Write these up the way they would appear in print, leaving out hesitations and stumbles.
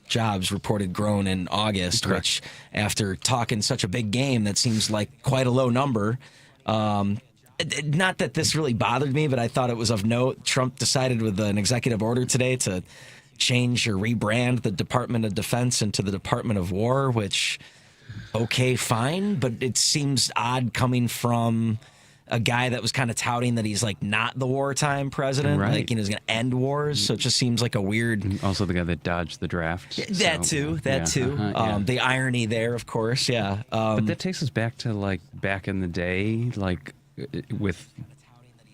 jobs reported grown in August, Correct. which after talking such a big game, that seems like quite a low number. Not that this really bothered me, but I thought it was of note. Trump decided with an executive order today to change or rebrand the Department of Defense into the Department of War, which, okay, fine, but it seems odd coming from a guy that was kind of touting that he's like not the wartime president, Right. like, he's going to end wars. So it just seems like a weird. Also, the guy that dodged the draft. That So, too. yeah. The irony there, of course. Yeah. But that takes us back to like back in the day, like with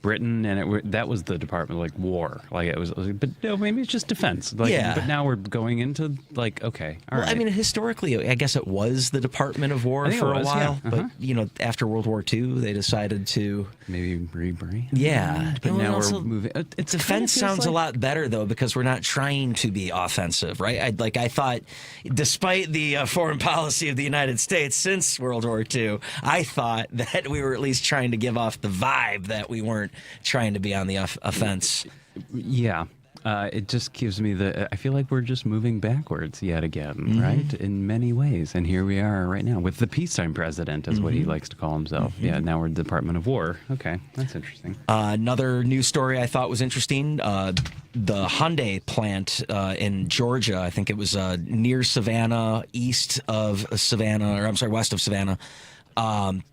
Britain, and that was the Department like war, like it was. But no, maybe it's just defense. Like, Yeah. But now we're going into like okay, all right. I mean, historically, I guess it was the Department of War I think for it was, a while. yeah. But after World War II, they decided to. maybe rebrand. Yeah, But now also, we're moving. It's defense kind of sounds a lot better though, because we're not trying to be offensive, right? I thought, despite the foreign policy of the United States since World War II, I thought that we were at least trying to give off the vibe that we weren't trying to be on the offense. Yeah. It just gives me I feel like we're just moving backwards yet again, Mm-hmm. right? In many ways. And here we are right now with the peacetime president, is what he likes to call himself. Yeah, now we're the Department of War. Okay, that's interesting. Another news story I thought was interesting. The Hyundai plant in Georgia, I think it was near Savannah, west of Savannah.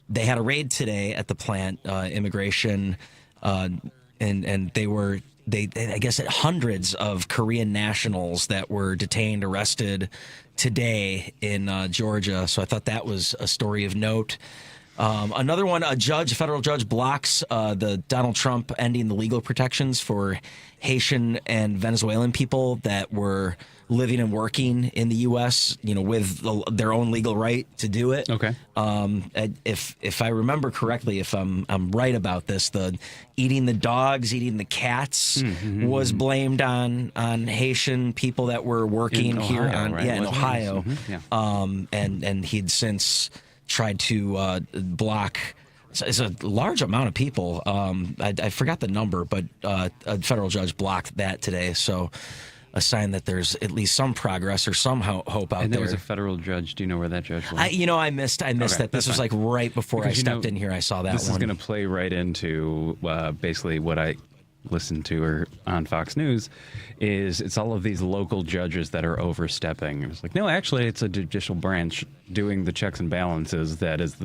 They had a raid today at the plant, immigration, and they I guess hundreds of Korean nationals that were detained, arrested today in Georgia. So I thought that was a story of note. Another one, a federal judge blocks the Donald Trump ending the legal protections for Haitian and Venezuelan people that were living and working in the U.S., with their own legal right to do it. Okay. If I remember correctly, if I'm right about this, the eating the dogs, eating the cats was blamed on Haitian people that were working In here Ohio, right? in Wasn't it? Ohio. Yeah. And he'd since tried to block. It's a large amount of people. I forgot the number, but a federal judge blocked that today. So a sign that there's at least some progress or some hope out there. And there was a federal judge. Do you know where that judge was? I missed that. This that's was fine. like right before Because, I stepped in here. I saw that this one. is going to play right into basically what I listened to or on Fox News is it's all of these local judges that are overstepping. It's like, no, actually, it's a judicial branch doing the checks and balances that is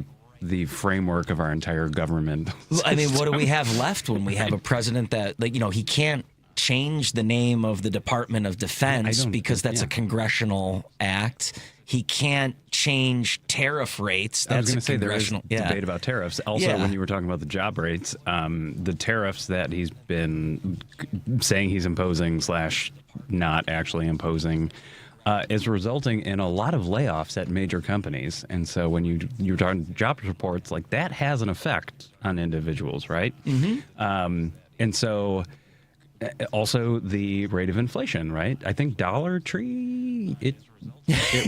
the framework of our entire government. I mean, what do we have left when we have a president that, he can't change the name of the Department of Defense because that's a congressional act. He can't change tariff rates. That's I was going to say there is congressional debate about tariffs. Also, when you were talking about the job rates, the tariffs that he's been saying he's imposing / not actually imposing is resulting in a lot of layoffs at major companies. And so when you're talking job reports, like that has an effect on individuals, right? Mm-hmm. And so also the rate of inflation, right? I think Dollar Tree, it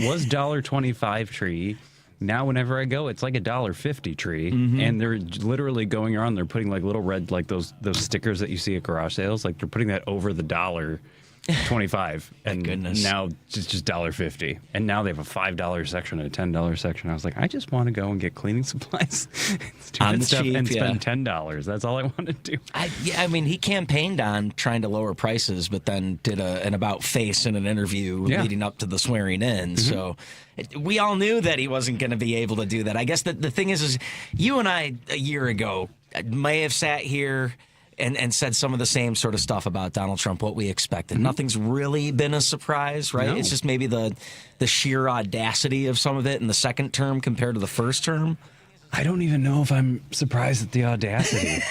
was $1.25 tree. Now whenever I go, it's like $1.50 tree. And they're literally going around, they're putting like little red, like those stickers that you see at garage sales, like they're putting that over the $1.25. And goodness. now it's just $1.50. And now they have a $5 section and a $10 section. I was like, I just want to go and get cleaning supplies On the stuff cheap, and spend $10. That's all I want to do. I mean, he campaigned on trying to lower prices, but then did an about face in an interview leading up to the swearing in. So we all knew that he wasn't going to be able to do that. I guess the thing is you and I a year ago may have sat here and said some of the same sort of stuff about Donald Trump, what we expected. Nothing's really been a surprise, right? No. It's just maybe the sheer audacity of some of it in the second term compared to the first term. I don't even know if I'm surprised at the audacity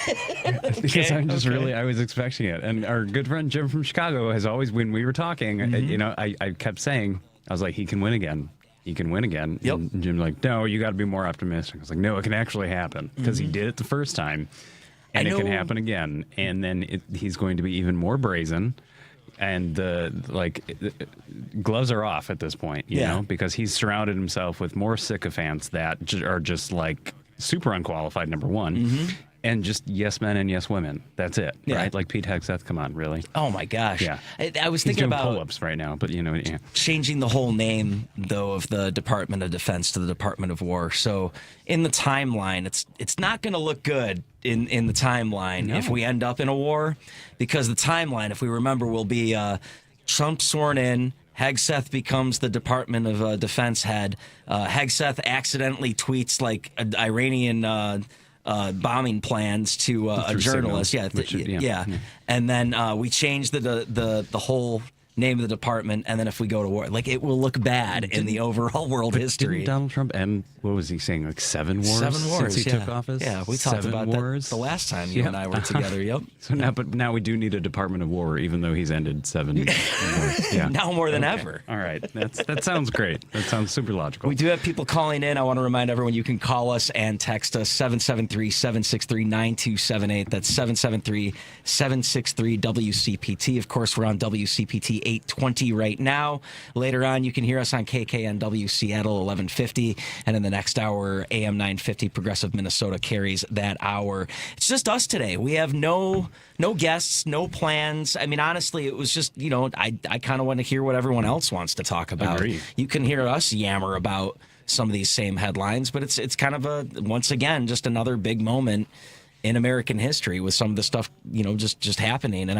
because I'm just I was expecting it. And our good friend Jim from Chicago has always, when we were talking, I kept saying, I was like, he can win again. He can win again. Yep. And Jim's like, no, you got to be more optimistic. I was like, no, it can actually happen because he did it the first time. And it can happen again. And then he's going to be even more brazen. And gloves are off at this point, you know, because he's surrounded himself with more sycophants that are just like super unqualified, number one. And just yes men and yes women. That's it, right? Like Pete Hegseth, come on, really? Oh my gosh. Yeah. I was He's thinking doing about pull-ups right now, but yeah. changing the whole name though of the Department of Defense to the Department of War. So in the timeline, it's not going to look good in the timeline if we end up in a war, because the timeline, if we remember, will be Trump sworn in. Hegseth becomes the Department of Defense head. Hegseth accidentally tweets like Iranian bombing plans to a journalist. Yeah. And then we change the whole name of the department, and then if we go to war, like, it will look bad in the overall world history. Didn't Donald Trump end, what was he saying, like 7 wars? 7 wars since he took office? Yeah, we talked about wars? that the last time you and I were together. Yep. So now we do need a Department of War, even though he's ended 7 wars. Yeah. Now more than ever. All right. That sounds great. That sounds super logical. We do have people calling in. I want to remind everyone you can call us and text us 773-763-9278. That's 773-763-WCPT. Of course, we're on WCPT 820 right now. Later on, you can hear us on KKNW Seattle 1150. And in the next hour, AM 950 Progressive Minnesota carries that hour. It's just us today. We have no guests, no plans. I mean, honestly, it was just, I kind of want to hear what everyone else wants to talk about. Agreed. You can hear us yammer about some of these same headlines, but it's kind of once again, just another big moment in American history with some of the stuff, just happening. And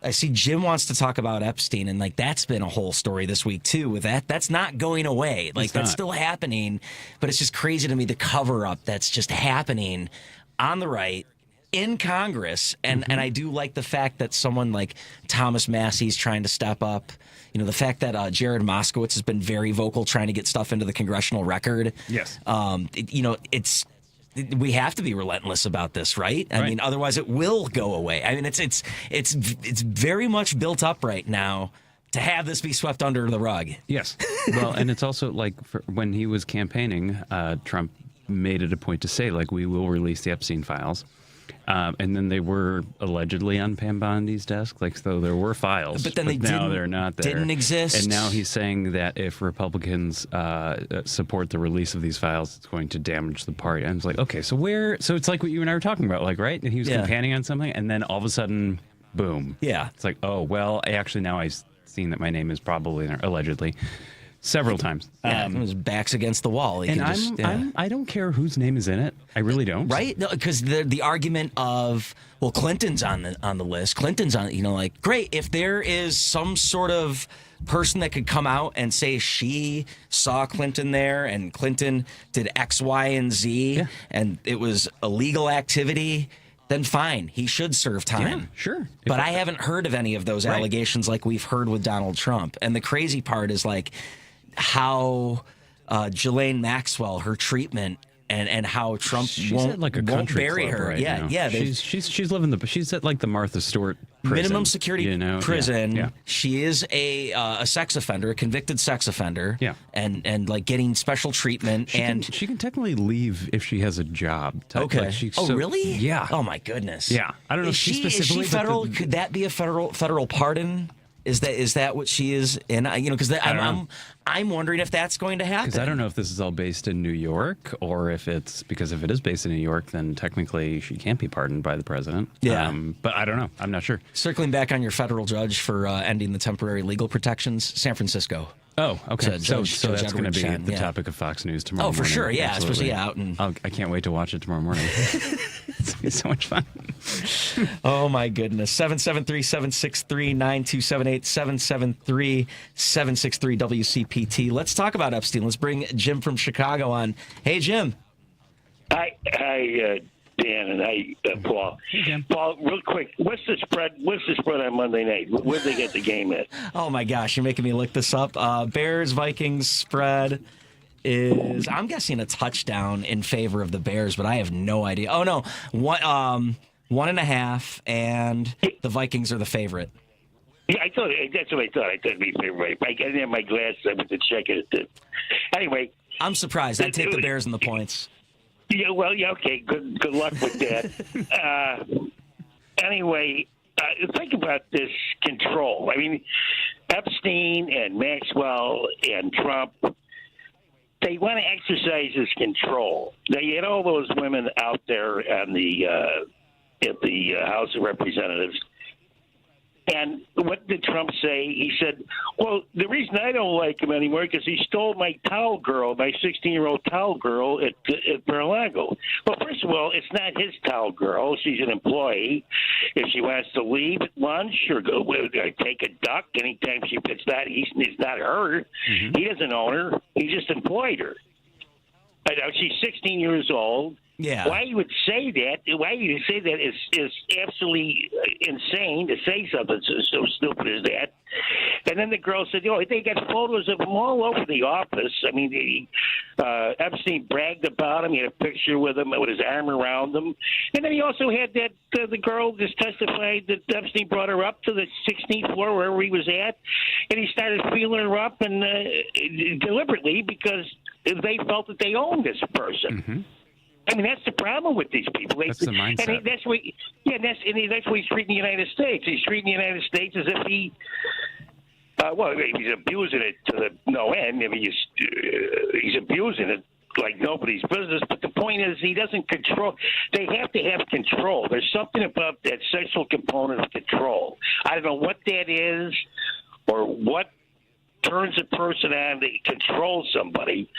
I see Jim wants to talk about Epstein, and like that's been a whole story this week too. With that's not going away. Like that's still happening, but it's just crazy to me the cover up that's just happening on the right in Congress. And I do like the fact that someone like Thomas Massey's trying to step up. The fact that Jared Moskowitz has been very vocal trying to get stuff into the congressional record. Yes. We have to be relentless about this, right? I mean, otherwise it will go away. I mean, it's very much built up right now to have this be swept under the rug. Yes. Well, and it's also like when he was campaigning, Trump made it a point to say, like, we will release the Epstein files. And then they were allegedly on Pam Bondi's desk, like, so there were files. But then now they're not there. Didn't exist. And now he's saying that if Republicans support the release of these files, it's going to damage the party. And it's like, okay, so it's like what you and I were talking about, like, right? And he was campaigning on something, and then all of a sudden, boom. Yeah. It's like, oh, well, actually now I've seen that my name is probably allegedly. Several times. It was backs against the wall. I don't care whose name is in it. I really don't. Right? Because the argument of, well, Clinton's on the list. Clinton's on, like, great. If there is some sort of person that could come out and say she saw Clinton there and Clinton did X, Y, and Z and it was illegal activity, then fine, he should serve time. Yeah, sure. But I haven't heard of any of those allegations like we've heard with Donald Trump. And the crazy part is, like, how Ghislaine Maxwell, her treatment, and how Trump won't bury her. Right now. She's living she's at like the Martha Stewart prison, minimum security prison. Yeah. She is a sex offender, a convicted sex offender. Yeah. And like getting special treatment. She can technically leave if she has a job. Okay. Like really? Yeah. Oh my goodness. Yeah. I don't know if she specifically. Is she federal? Could that be a federal pardon? Is that what she is in? Because I'm wondering if that's going to happen. Because I don't know if this is all based in New York, or if it's because if it is based in New York, then technically she can't be pardoned by the president. Yeah. But I don't know. I'm not sure. Circling back on your federal judge for ending the temporary legal protections, San Francisco. Oh, okay. So Judge that's going to be Chen, the topic of Fox News tomorrow morning. Oh, for sure. Yeah, Absolutely. especially out in. I can't wait to watch it tomorrow morning. It's going to be so much fun. Oh, my goodness. 773-763-9278, 773-763-WCPT. Let's talk about Epstein. Let's bring Jim from Chicago on. Hey, Jim. Hi, Dan, and hi, Paul. Hey, Jim. Paul, real quick, what's the spread on Monday night? Where'd they get the game at? Oh, my gosh, you're making me look this up. Bears-Vikings spread is, I'm guessing, a touchdown in favor of the Bears, but I have no idea. Oh, no, 1.5, and the Vikings are the favorite. Yeah, that's what I thought. I thought it'd be favorite. I didn't have my glasses. I went to check it. Anyway. I'm surprised. I'd take the Bears in the points. Yeah, well, yeah, okay. Good luck with that. Anyway, think about this control. I mean, Epstein and Maxwell and Trump, they want to exercise this control. They had all those women out there on the at the House of Representatives. And what did Trump say? He said, well, the reason I don't like him anymore is because he stole my towel girl, my 16-year-old towel girl at Mar-a-Lago. Well, first of all, it's not his towel girl. She's an employee. If she wants to leave at lunch or go take a duck anytime it's not her. Mm-hmm. He doesn't own her. He just employed her. She's 16 years old. Yeah. Why you would say that? Why you say that is absolutely insane to say something so stupid as that. And then the girl said, they got photos of him all over the office. I mean, Epstein bragged about him. He had a picture with him with his arm around him. And then he also had that the girl just testified that Epstein brought her up to the 16th floor wherever he was at, and he started feeling her up and deliberately because they felt that they owned this person. Mm-hmm. I mean, that's the problem with these people. That's the mindset. And that's what he's treating the United States. He's treating the United States as if he, he's abusing it to the no end. I mean, he's abusing it like nobody's business. But the point is, he doesn't control. They have to have control. There's something about that sexual component of control. I don't know what that is or what turns a person on to control somebody,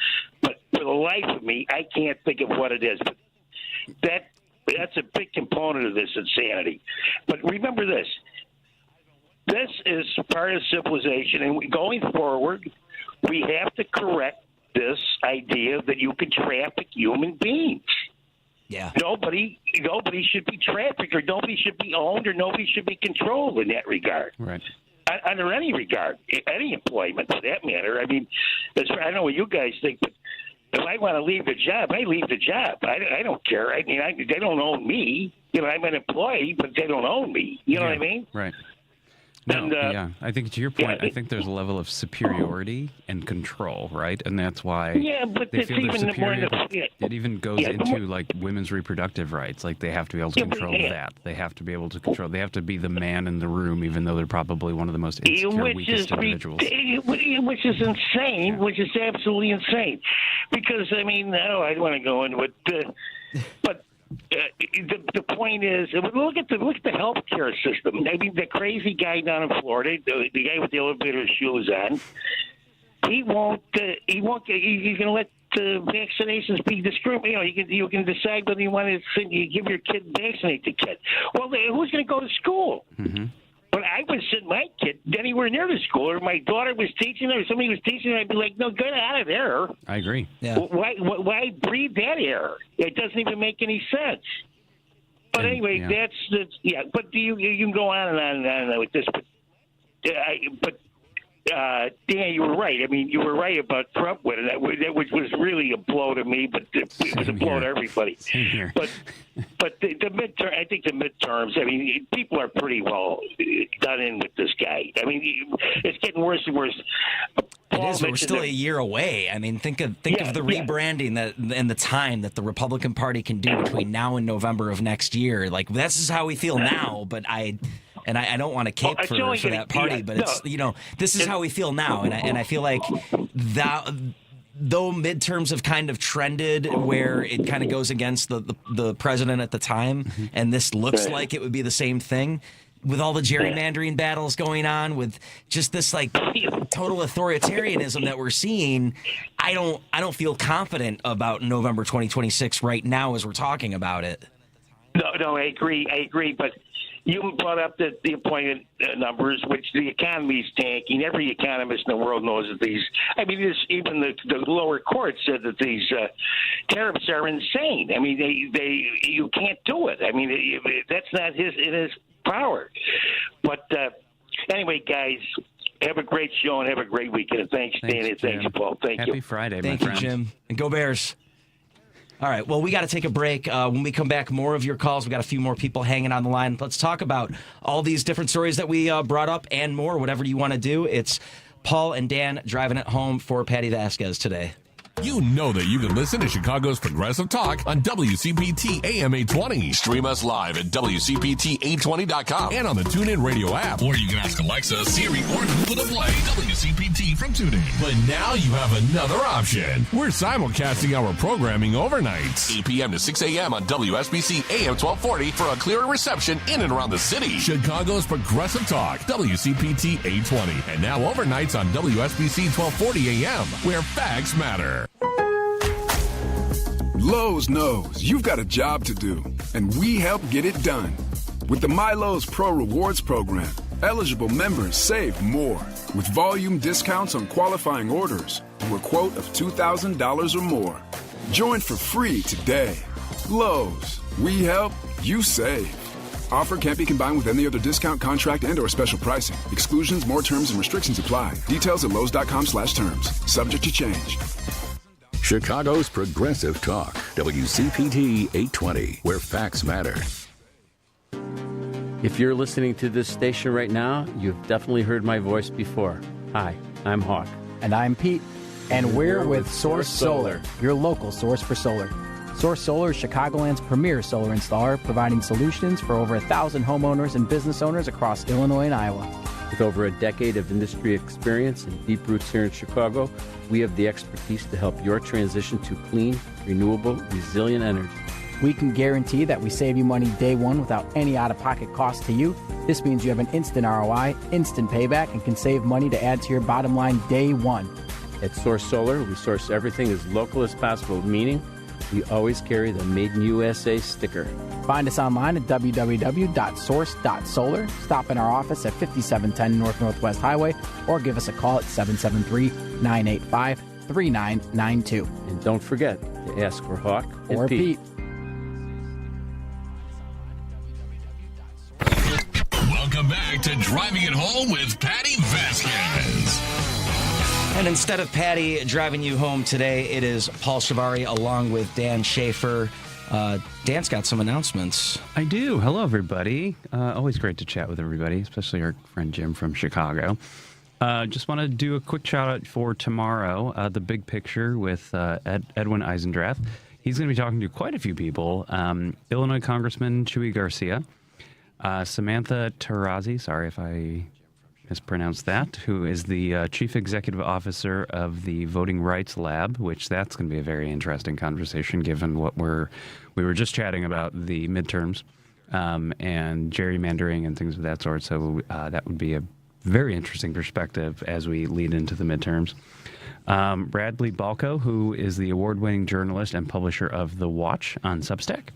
but for the life of me, I can't think of what it is. But that's a big component of this insanity. But remember this. This is part of civilization, and going forward, we have to correct this idea that you can traffic human beings. Yeah. Nobody should be trafficked, or nobody should be owned, or nobody should be controlled in that regard. Right. Under any regard, any employment for that matter. I mean, I don't know what you guys think, but if I want to leave the job, I leave the job. I don't care. I mean, they don't own me. I'm an employee, but they don't own me. You know what I mean? Right. No, I think to your point, I think there's a level of superiority and control, right? And that's why they feel they're superior. It even goes into like women's reproductive rights. Like they have to be able to control that. They have to be able to control. They have to be the man in the room, even though they're probably one of the most insecure, weakest individuals. Which is insane. Yeah. Which is absolutely insane. Because I mean, I don't want to go into it, but. The point is, look at the healthcare system. I mean, the crazy guy down in Florida, the guy with the elevator shoes on, he won't. He's going to let vaccinations be discriminated. You can decide whether you want to give your kid vaccinate the kid. Well, who's going to go to school? Mm-hmm. When I would send my kid anywhere near the school, or my daughter was teaching or somebody was teaching, I'd be like, no, get out of there. I agree. Yeah. Why breathe that air? It doesn't even make any sense. But anyway, that's But you can go on and on and on with this. But Dan, you were right. I mean, you were right about Trump winning. That was really a blow to me, but it was a blow to everybody. Same here. But the midterm, I think the midterms. I mean, people are pretty well done in with this guy. I mean, it's getting worse and worse. It is. We're still a year away. I mean, think of the rebranding that and the time that the Republican Party can do between now and November of next year. Like this is how we feel now, but I don't want to cape for that party, but it's this is how we feel now, and I feel like that. Though midterms have kind of trended where it kind of goes against the president at the time, and this looks like it would be the same thing with all the gerrymandering battles going on, with just this like total authoritarianism that we're seeing. I don't feel confident about November 2026 right now as we're talking about it. No, I agree, but. You brought up the employment numbers, which the economy is tanking. Every economist in the world knows that these. I mean, even the lower court said that these tariffs are insane. I mean, you can't do it. I mean, that's not in his power. But anyway, guys, have a great show and have a great weekend. And thanks, Danny. Thanks, Paul. Thank you. Happy Friday, Thank my you, friend. Jim. And go Bears. All right, well, we got to take a break. When we come back, more of your calls. We got a few more people hanging on the line. Let's talk about all these different stories that we brought up and more, whatever you want to do. It's Paul and Dan driving it home for Patti Vasquez today. You know that you can listen to Chicago's Progressive Talk on WCPT AM 820. Stream us live at WCPT820.com and on the TuneIn Radio app. Or you can ask Alexa, Siri, or Google to play WCPT from TuneIn. But now you have another option. We're simulcasting our programming overnights. 8 p.m. to 6 a.m. on WSBC AM 1240 for a clearer reception in and around the city. Chicago's Progressive Talk, WCPT 820. And now overnights on WSBC 1240 AM, where facts matter. Lowe's knows you've got a job to do, and we help get it done. With the MyLowe's Pro Rewards program, eligible members save more with volume discounts on qualifying orders or a quote of $2,000 or more. Join for free today. Lowe's, we help, you save. Offer can't be combined with any other discount, contract, and or special pricing. Exclusions, more terms, and restrictions apply. Details at lowes.com/terms. Subject to change. Chicago's Progressive Talk, WCPT 820, where facts matter. If you're listening to this station right now, you've definitely heard my voice before. Hi, I'm Hawk. And I'm Pete. And we're with Source Solar, your local source for solar. Source Solar is Chicagoland's premier solar installer, providing solutions for over 1,000 homeowners and business owners across Illinois and Iowa. With over a decade of industry experience and deep roots here in Chicago, we have the expertise to help your transition to clean, renewable, resilient energy. We can guarantee that we save you money day one without any out-of-pocket cost to you. This means you have an instant ROI, instant payback, and can save money to add to your bottom line day one. At Source Solar, we source everything as local as possible, meaning we always carry the Made in USA sticker. Find us online at www.source.solar. Stop in our office at 5710 North Northwest Highway or give us a call at 773-985-3992. And don't forget to ask for Hawk or Pete. Welcome back to Driving It Home with Patti Vasquez. And instead of Patty driving you home today, it is Paul Chivari along with Dan Schaefer. Dan's got some announcements. I do. Hello, everybody. Always great to chat with everybody, especially our friend Jim from Chicago. Just want to do a quick shout out for tomorrow, the big picture with Edwin Eisendrath. He's going to be talking to quite a few people. Illinois Congressman Chuy Garcia, Samantha Tarazi, sorry if I mispronounced that, who is the Chief Executive Officer of the Voting Rights Lab, which that's going to be a very interesting conversation given what we were just chatting about the midterms and gerrymandering and things of that sort. So that would be a very interesting perspective as we lead into the midterms. Bradley Balco, who is the award-winning journalist and publisher of The Watch on Substack.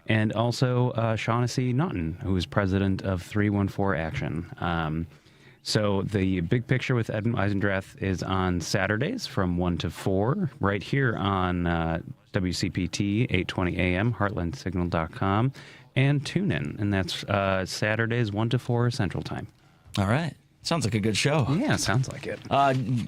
And also Shaughnessy Naughton, who is president of 314 Action. So the big picture with Edwin Eisendrath is on Saturdays from 1 to 4, right here on WCPT 820 AM, heartlandsignal.com, and TuneIn. And that's Saturdays 1 to 4 Central Time. All right. Sounds like a good show. Yeah, sounds like it.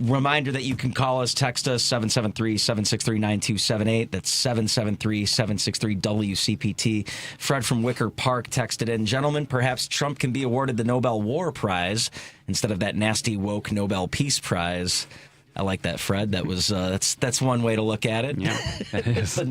Reminder that you can call us, text us, 773-763-9278. That's 773-763-WCPT. Fred from Wicker Park texted in, gentlemen, perhaps Trump can be awarded the Nobel War Prize instead of that nasty woke Nobel Peace Prize. I like that, Fred. That was that's one way to look at it. Yeah, it is. The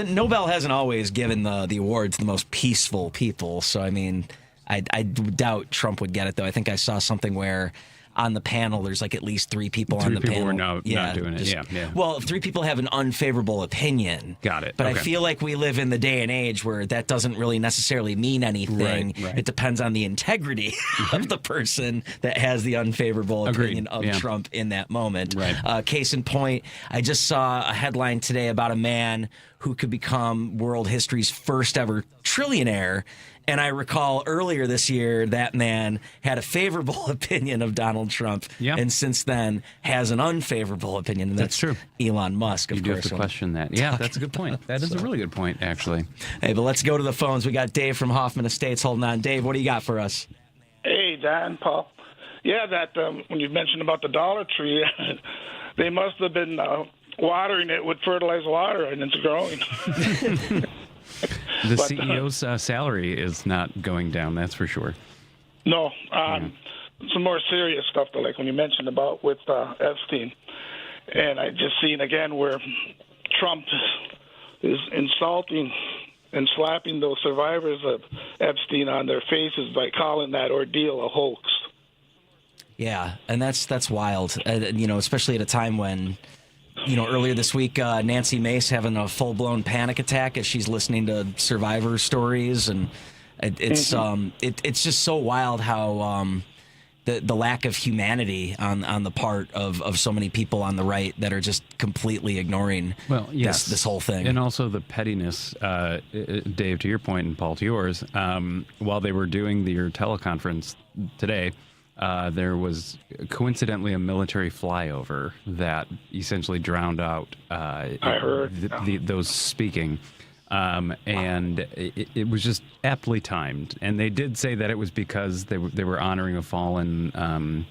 Nobel hasn't always given the awards to the most peaceful people. So, I mean, I doubt Trump would get it, though. I think I saw something where on the panel there's like at least three people on the panel. 3 people were not doing it. Yeah. Well, 3 people have an unfavorable opinion. Got it. But okay. I feel like we live in the day and age where that doesn't really necessarily mean anything. Right. It depends on the integrity of the person that has the unfavorable opinion of Trump in that moment. Right. Case in point, I just saw a headline today about a man who could become world history's first ever trillionaire. And I recall earlier this year that man had a favorable opinion of Donald Trump, and since then has an unfavorable opinion. And that's true. Elon Musk, of course. You do have to question that. Yeah, that's a good point. That is a really good point, actually. Hey, but let's go to the phones. We got Dave from Hoffman Estates holding on. Dave, what do you got for us? Hey, Dan, Paul. Yeah, that when you mentioned about the Dollar Tree, they must have been watering it with fertilized water, and it's growing. The CEO's salary is not going down, that's for sure. No. Some more serious stuff, though, like when you mentioned about with Epstein. And I just seen again where Trump is insulting and slapping those survivors of Epstein on their faces by calling that ordeal a hoax. Yeah, and that's wild. Especially at a time when, earlier this week, Nancy Mace having a full-blown panic attack as she's listening to survivor stories, and it's just so wild how the lack of humanity on the part of so many people on the right that are just completely ignoring this whole thing. And also the pettiness, Dave, to your point, and Paul, to yours, while they were doing your teleconference today, there was coincidentally a military flyover that essentially drowned out I heard. those speaking. And it was just aptly timed. And they did say that it was because they were honoring a fallen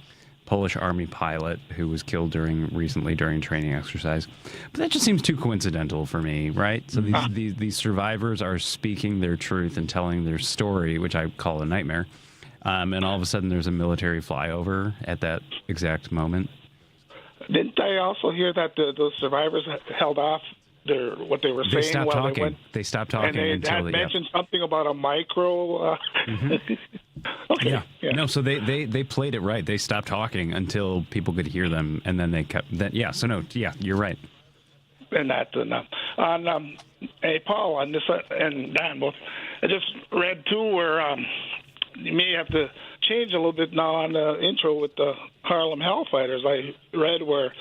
Polish army pilot who was killed recently during training exercise. But that just seems too coincidental for me, right? So these survivors are speaking their truth and telling their story, which I call a nightmare. And all of a sudden there's a military flyover at that exact moment. Didn't I also hear that those survivors held off what they were saying? They stopped while talking. They stopped talking and they had mentioned something about a micro. Okay. Yeah. No, so they played it right. They stopped talking until people could hear them, and then they kept that. Yeah. So no. Yeah, you're right. And that's enough. Hey, Paul, on this and Dan both. I just read too where you may have to change a little bit now on the intro with the Harlem Hellfighters. I read where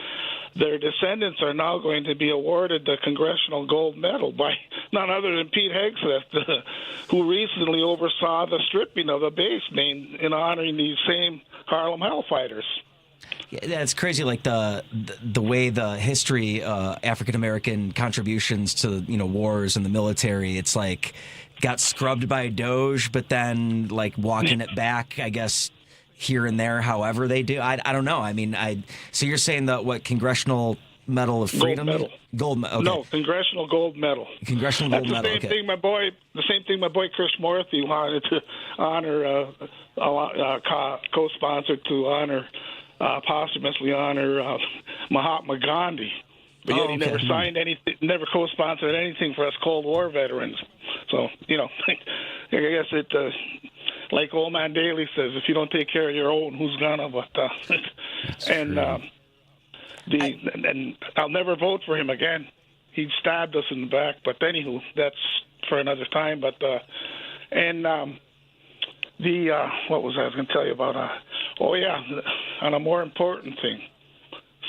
their descendants are now going to be awarded the Congressional Gold Medal by none other than Pete Hegseth, who recently oversaw the stripping of a base name in honoring these same Harlem Hellfighters. Yeah, that's crazy. Like the way the history, African American contributions to wars and the military. It's like got scrubbed by Doge, but then like walking it back, I guess, here and there, however they do. I don't know. I mean, so you're saying that Congressional Medal of Freedom? Gold medal. Okay. No, Congressional Gold Medal. Congressional Gold Medal. That's the same thing. The same thing my boy Chris Morthy wanted to honor, co-sponsored to honor, posthumously honor Mahatma Gandhi. But yet he never signed anything, never co-sponsored anything for us Cold War veterans. So, I guess it, like old man Daley says, if you don't take care of your own, who's gonna? But and I'll never vote for him again. He stabbed us in the back. But anywho, that's for another time. But what was I going to tell you about? On a more important thing,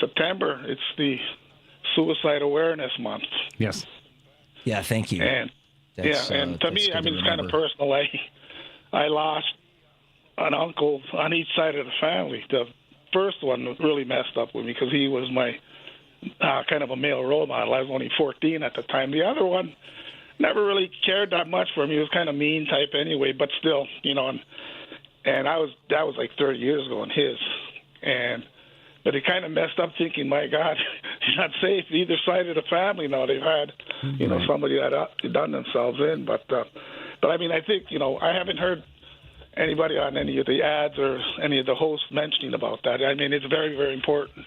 September. It's the Suicide Awareness Month. Yes. Yeah. Thank you. And and to me, it's kind of personal. I lost an uncle on each side of the family. The first one really messed up with me because he was my kind of a male role model. I was only 14 at the time. The other one never really cared that much for me. He was kind of mean type anyway, but still, and that was like 30 years ago in his. But it kind of messed up thinking, my God, he's not safe either side of the family now. They've had, somebody that done themselves in. But I mean, I think, I haven't heard anybody on any of the ads or any of the hosts mentioning about that. I mean, it's very, very important.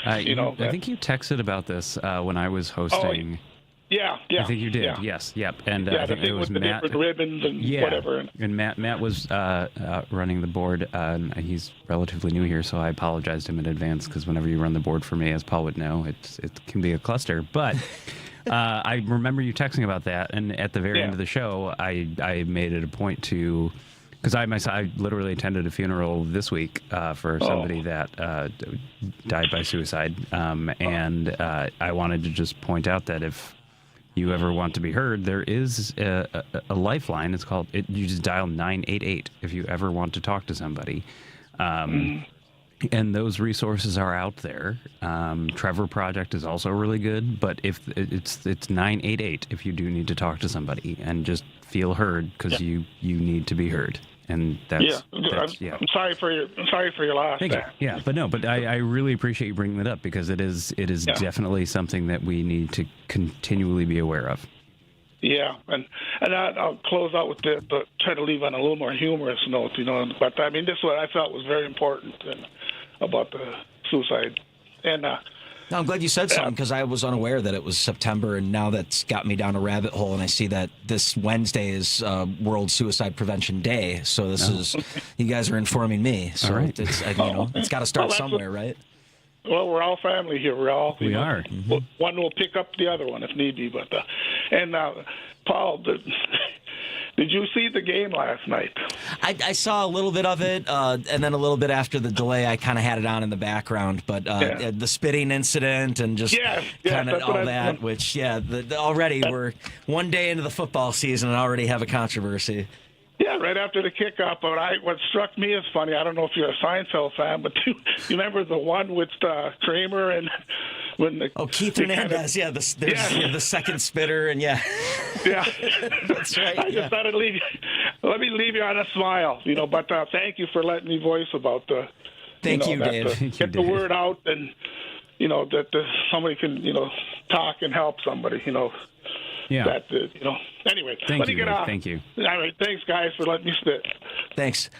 I think you texted about this when I was hosting. Yeah. I think you did. Yeah. Yes. Yep. And I think think it was with the Matt. different ribbons and whatever. And Matt was running the board. He's relatively new here, so I apologized to him in advance because whenever you run the board for me, as Paul would know, it can be a cluster. But I remember you texting about that, and at the very end of the show, I made it a point to. Because I literally attended a funeral this week for somebody that died by suicide, and I wanted to just point out that if you ever want to be heard, there is a lifeline. It's called. You just dial 988 if you ever want to talk to somebody, and those resources are out there. Trevor Project is also really good, but if it's 988 if you do need to talk to somebody and just feel heard because you need to be heard. And that's I'm sorry for your loss. Thank you. Yeah, but I really appreciate you bringing that up because it is definitely something that we need to continually be aware of. Yeah, and I'll close out with but try to leave on a little more humorous note, But I mean, this is what I felt was very important about the suicide, and No, I'm glad you said something because I was unaware that it was September, and now that's got me down a rabbit hole. And I see that this Wednesday is World Suicide Prevention Day, so this is you guys are informing me. So it's got to start somewhere, right? Well, we're all family here. We are. Mm-hmm. One will pick up the other one if need be. But Paul, did you see the game last night? I saw a little bit of it, and then a little bit after the delay, I kind of had it on in the background. But the spitting incident and just kind of all that, which, already we're one day into the football season and already have a controversy. Yeah, right after the kickoff. But what struck me as funny, I don't know if you're a Seinfeld fan, but you remember the one with Kramer and when Keith Hernandez, the second spitter, and yeah, that's right. I just thought let me leave you on a smile, But thank you for letting me voice about the. Thank you, Dave. Get the word out, and that somebody can talk and help somebody. Yeah. Anyway, let me get off. Thank you. All right, thanks, guys, for letting me spit. Thanks.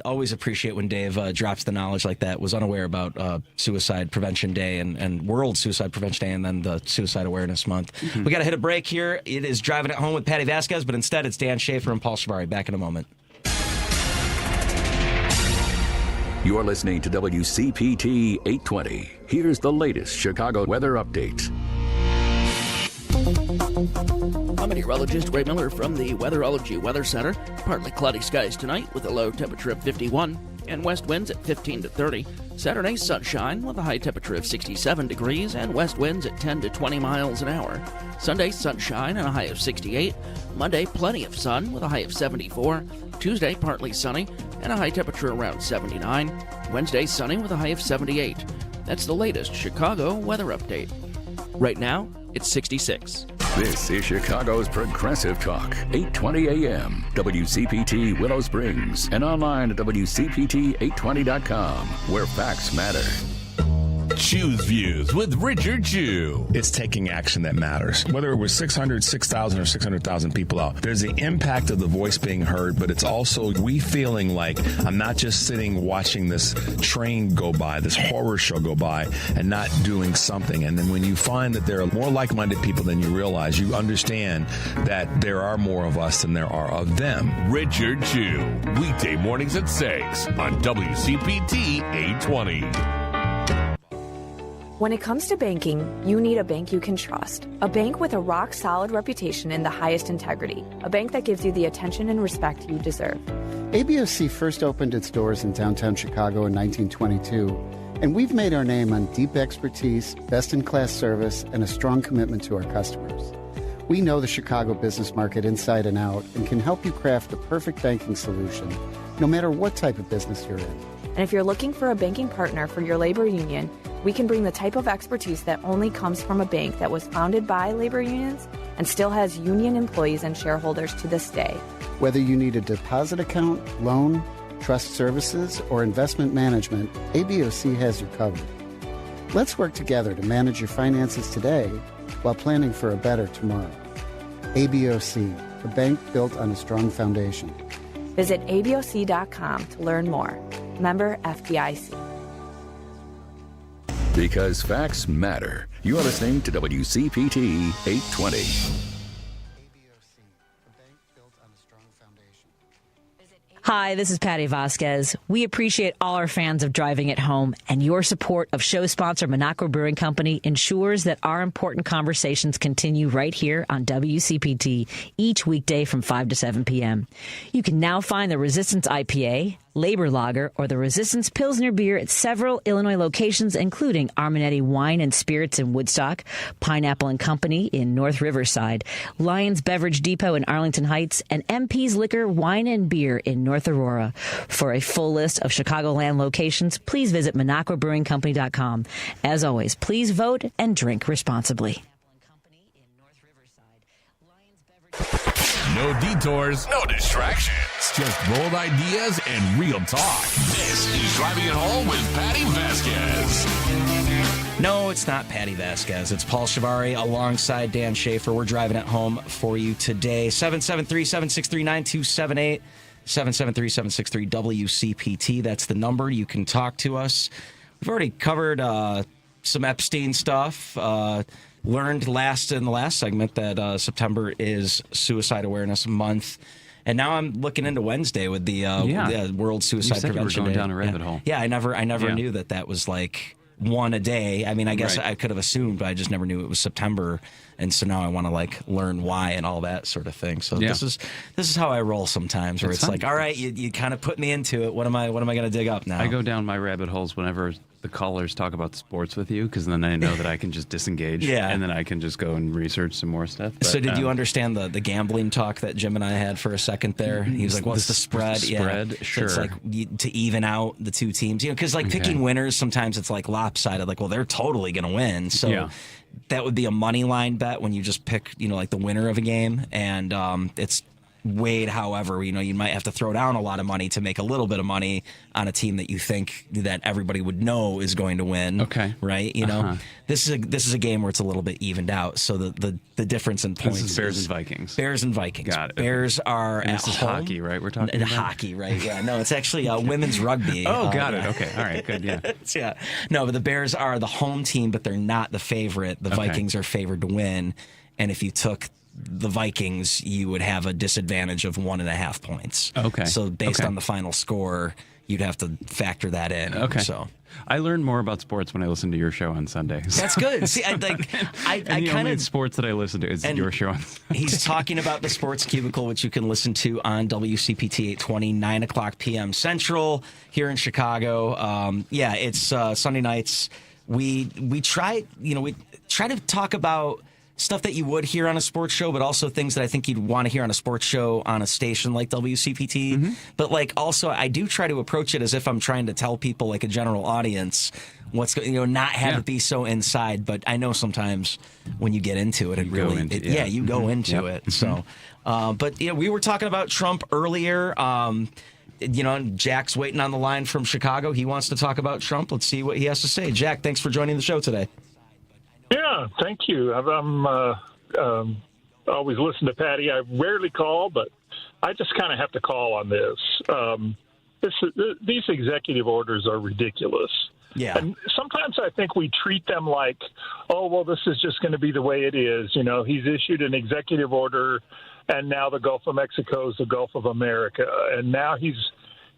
Always appreciate when Dave drops the knowledge like that. Was unaware about Suicide Prevention Day and World Suicide Prevention Day and then the Suicide Awareness Month. Mm-hmm. We got to hit a break here. It is Driving It Home with Patti Vasquez, but instead it's Dan Schaefer and Paul Chivari. Back in a moment. You're listening to WCPT 820. Here's the latest Chicago weather update. I'm meteorologist Ray Miller from the Weatherology Weather Center. Partly cloudy skies tonight with a low temperature of 51 and west winds at 15 to 30. Saturday, sunshine with a high temperature of 67 degrees and west winds at 10 to 20 miles an hour. Sunday, sunshine and a high of 68. Monday, plenty of sun with a high of 74. Tuesday, partly sunny and a high temperature around 79. Wednesday, sunny with a high of 78. That's the latest Chicago weather update. Right now, it's 66. This is Chicago's Progressive Talk, 820 AM, WCPT Willow Springs, and online at WCPT820.com, where facts matter. Choose Views with Richard Chew. It's taking action that matters. Whether it was 600, 6,000, or 600,000 people out, there's the impact of the voice being heard, but it's also we feeling like I'm not just sitting watching this train go by, this horror show go by, and not doing something. And then when you find that there are more like-minded people than you realize, you understand that there are more of us than there are of them. Richard Chew, weekday mornings at 6 on WCPT 820. When it comes to banking, you need a bank you can trust. A bank with a rock-solid reputation and the highest integrity. A bank that gives you the attention and respect you deserve. ABOC first opened its doors in downtown Chicago in 1922, and we've made our name on deep expertise, best-in-class service, and a strong commitment to our customers. We know the Chicago business market inside and out and can help you craft the perfect banking solution, no matter what type of business you're in. And if you're looking for a banking partner for your labor union, we can bring the type of expertise that only comes from a bank that was founded by labor unions and still has union employees and shareholders to this day. Whether you need a deposit account, loan, trust services, or investment management, ABOC has you covered. Let's work together to manage your finances today while planning for a better tomorrow. ABOC, a bank built on a strong foundation. Visit aboc.com to learn more. Member FDIC. Because facts matter. You're listening to WCPT 820. Hi, this is Patti Vasquez. We appreciate all our fans of Driving It Home, and your support of show sponsor Minocqua Brewing Company ensures that our important conversations continue right here on WCPT each weekday from 5 to 7 p.m. You can now find the Resistance IPA, Labor Lager, or the Resistance Pilsner beer at several Illinois locations, including Arminetti Wine and Spirits in Woodstock, Pineapple and Company in North Riverside, Lyons Beverage Depot in Arlington Heights, and MP's Liquor, Wine, and Beer in North Aurora. For a full list of Chicagoland locations, please visit MinocquaBrewingCompany.com. As always, please vote and drink responsibly. No detours, no distractions. Just bold ideas and real talk. This is Driving It Home with Patti Vasquez. No, it's not Patti Vasquez. It's Paul Chivari alongside Dan Schaefer. We're driving it home for you today. 773-763-9278. 773-763-WCPT. That's the number. You can talk to us. We've already covered some Epstein stuff. Learned in the last segment that September is Suicide Awareness Month. And now I'm looking into Wednesday with the World Suicide Prevention Day. You said you were going down a rabbit hole. Yeah, I never knew that was like one a day. I mean, I guess I could have assumed, but I just never knew it was September. And so now I want to like learn why and all that sort of thing. So this is how I roll sometimes, where it's like, all right, you kind of put me into it. What am I going to dig up now? I go down my rabbit holes whenever the callers talk about sports with you, because then I know that I can just disengage. And then I can just go and research some more stuff. But, so did you understand the gambling talk that Jim and I had for a second there? He was like, what's the spread? Spread, sure. So it's like to even out the two teams, because like picking winners, sometimes it's like lopsided, like, well, they're totally going to win. So that would be a money line bet when you just pick, like the winner of a game. And it's weighed, however, you might have to throw down a lot of money to make a little bit of money on a team that you think that everybody would know is going to win. Okay. Right? This is a game where it's a little bit evened out. So the difference in points is Bears and Vikings. Bears and Vikings. Got it. Bears are and at this is home. hockey, right? We're talking about hockey, right? Yeah. No, it's actually women's rugby. Got it. Okay. All right. Good. Yeah. Yeah. No, but the Bears are the home team, but they're not the favorite. The Vikings are favored to win. And if you took the Vikings, you would have a disadvantage of 1.5 points. Okay. So based on the final score, you'd have to factor that in. Okay. So I learn more about sports when I listen to your show on Sundays. That's good. See, I kind of sports that I listen to is your show. He's talking about the Sports Cubicle, which you can listen to on WCPT 820, 9 o'clock p.m. Central here in Chicago. It's Sunday nights. We try to talk about stuff that you would hear on a sports show, but also things that I think you'd want to hear on a sports show on a station like WCPT. Mm-hmm. But like also, I do try to approach it as if I'm trying to tell people, like a general audience, what's not have it be so inside. But I know sometimes when you get into it, you go into it. So, but we were talking about Trump earlier. Jack's waiting on the line from Chicago. He wants to talk about Trump. Let's see what he has to say. Jack, thanks for joining the show today. Yeah, thank you. I'm always listen to Patty. I rarely call, but I just kind of have to call on this. These executive orders are ridiculous. Yeah. And sometimes I think we treat them like, oh, well, this is just going to be the way it is. He's issued an executive order, and now the Gulf of Mexico is the Gulf of America. And now he's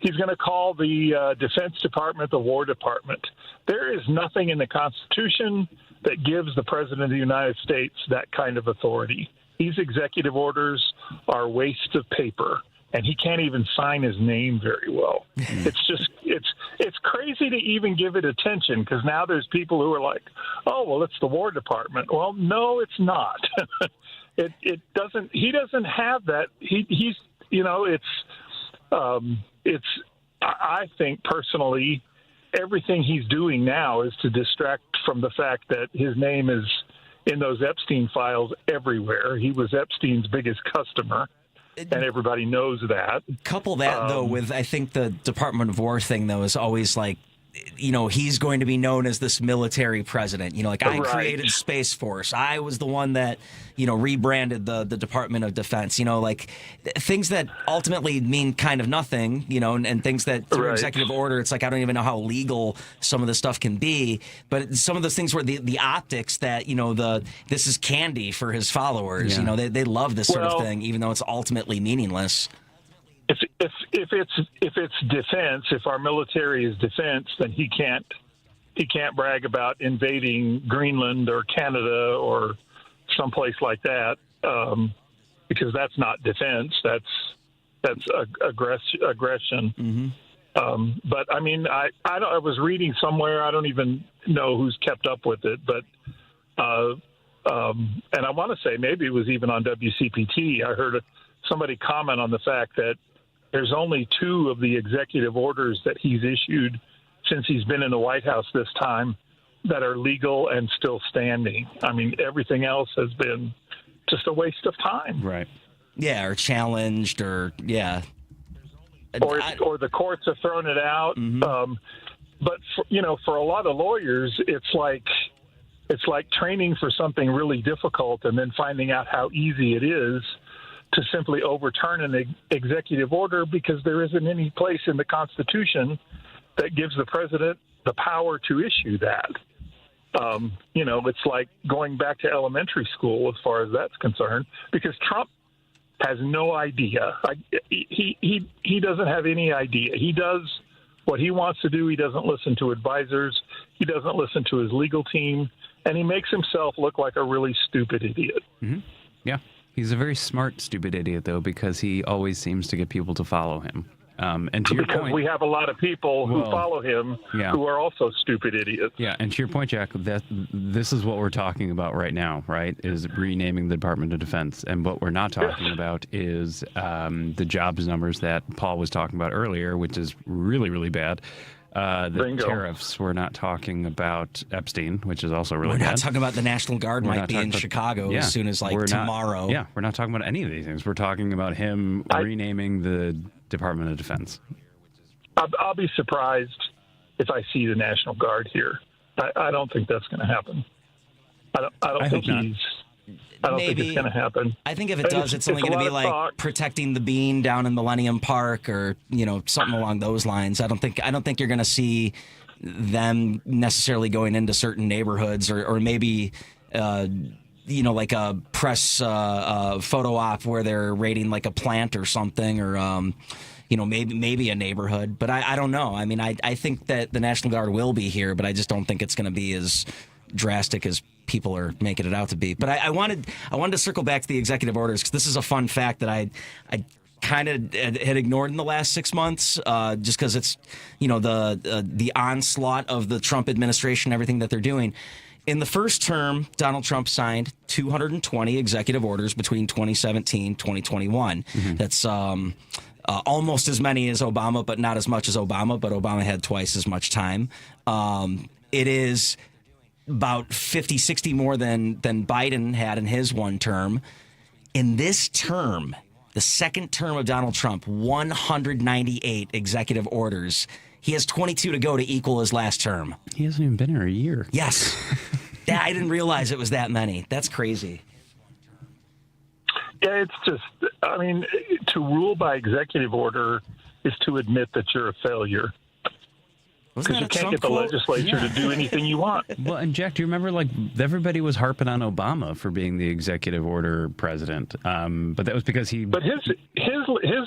going to call the Defense Department the War Department. There is nothing in the Constitution that gives the President of the United States that kind of authority. These executive orders are waste of paper, and he can't even sign his name very well. It's crazy to even give it attention, because now there's people who are like, oh, well, it's the War Department. Well, no, it's not. It doesn't. He doesn't have that. I think personally, everything he's doing now is to distract from the fact that his name is in those Epstein files everywhere. He was Epstein's biggest customer, and everybody knows that. Couple that, though, with I think the Department of War thing, though, is always like, he's going to be known as this military president. I created Space Force. I was the one that, rebranded the Department of Defense. Things that ultimately mean kind of nothing, and things that through executive order, it's like I don't even know how legal some of this stuff can be. But some of those things where the optics that, this is candy for his followers. Yeah. They love this sort of thing, even though it's ultimately meaningless. If it's defense, if our military is defense, then he can't brag about invading Greenland or Canada or someplace like that, because that's not defense. That's aggression. Mm-hmm. But I mean, I was reading somewhere. I don't even know who's kept up with it, but and I want to say maybe it was even on WCPT. I heard somebody comment on the fact that there's only 2 of the executive orders that he's issued since he's been in the White House this time that are legal and still standing. I mean, everything else has been just a waste of time. Right. Yeah, or challenged, or or the courts have thrown it out. Mm-hmm. But for a lot of lawyers, it's like training for something really difficult and then finding out how easy it is to simply overturn an executive order, because there isn't any place in the Constitution that gives the president the power to issue that. It's like going back to elementary school as far as that's concerned, because Trump has no idea. He doesn't have any idea. He does what he wants to do. He doesn't listen to advisors. He doesn't listen to his legal team, and he makes himself look like a really stupid idiot. Mm-hmm. Yeah. He's a very smart, stupid idiot, though, because he always seems to get people to follow him. And to your because point, we have a lot of people who follow him who are also stupid idiots. Yeah, and to your point, Jack, this is what we're talking about right now, right, is renaming the Department of Defense. And what we're not talking about is the jobs numbers that Paul was talking about earlier, which is really, really bad. The tariffs. We're not talking about Epstein, which is also really bad. We're not talking about the National Guard might be in Chicago as soon as tomorrow. We're not talking about any of these things. We're talking about him renaming the Department of Defense. I'll be surprised if I see the National Guard here. I don't think that's going to happen. I don't think it's going to happen. I think if it does, it's only going to be like protecting the bean down in Millennium Park, or something along those lines. I don't think you're going to see them necessarily going into certain neighborhoods, or maybe like a press photo op where they're raiding like a plant or something, or maybe a neighborhood. But I don't know. I mean, I think that the National Guard will be here, but I just don't think it's going to be as drastic as people are making it out to be. But I wanted to circle back to the executive orders, because this is a fun fact that I kind of had ignored in the last 6 months, just because it's the onslaught of the Trump administration, everything that they're doing. In the first term, Donald Trump signed 220 executive orders between 2017 2021. Mm-hmm. That's almost as many as Obama, but not as much as Obama. But Obama had twice as much time. It is about 50, 60 more than Biden had in his one term. In this term, the second term of Donald Trump, 198 executive orders. He has 22 to go to equal his last term. He hasn't even been here a year. Yes. I didn't realize it was that many. That's crazy. Yeah, it's just, to rule by executive order is to admit that you're a failure. Because you can't get the legislature to do anything you want. Well, and Jack, do you remember, everybody was harping on Obama for being the executive order president? But that was because he... But his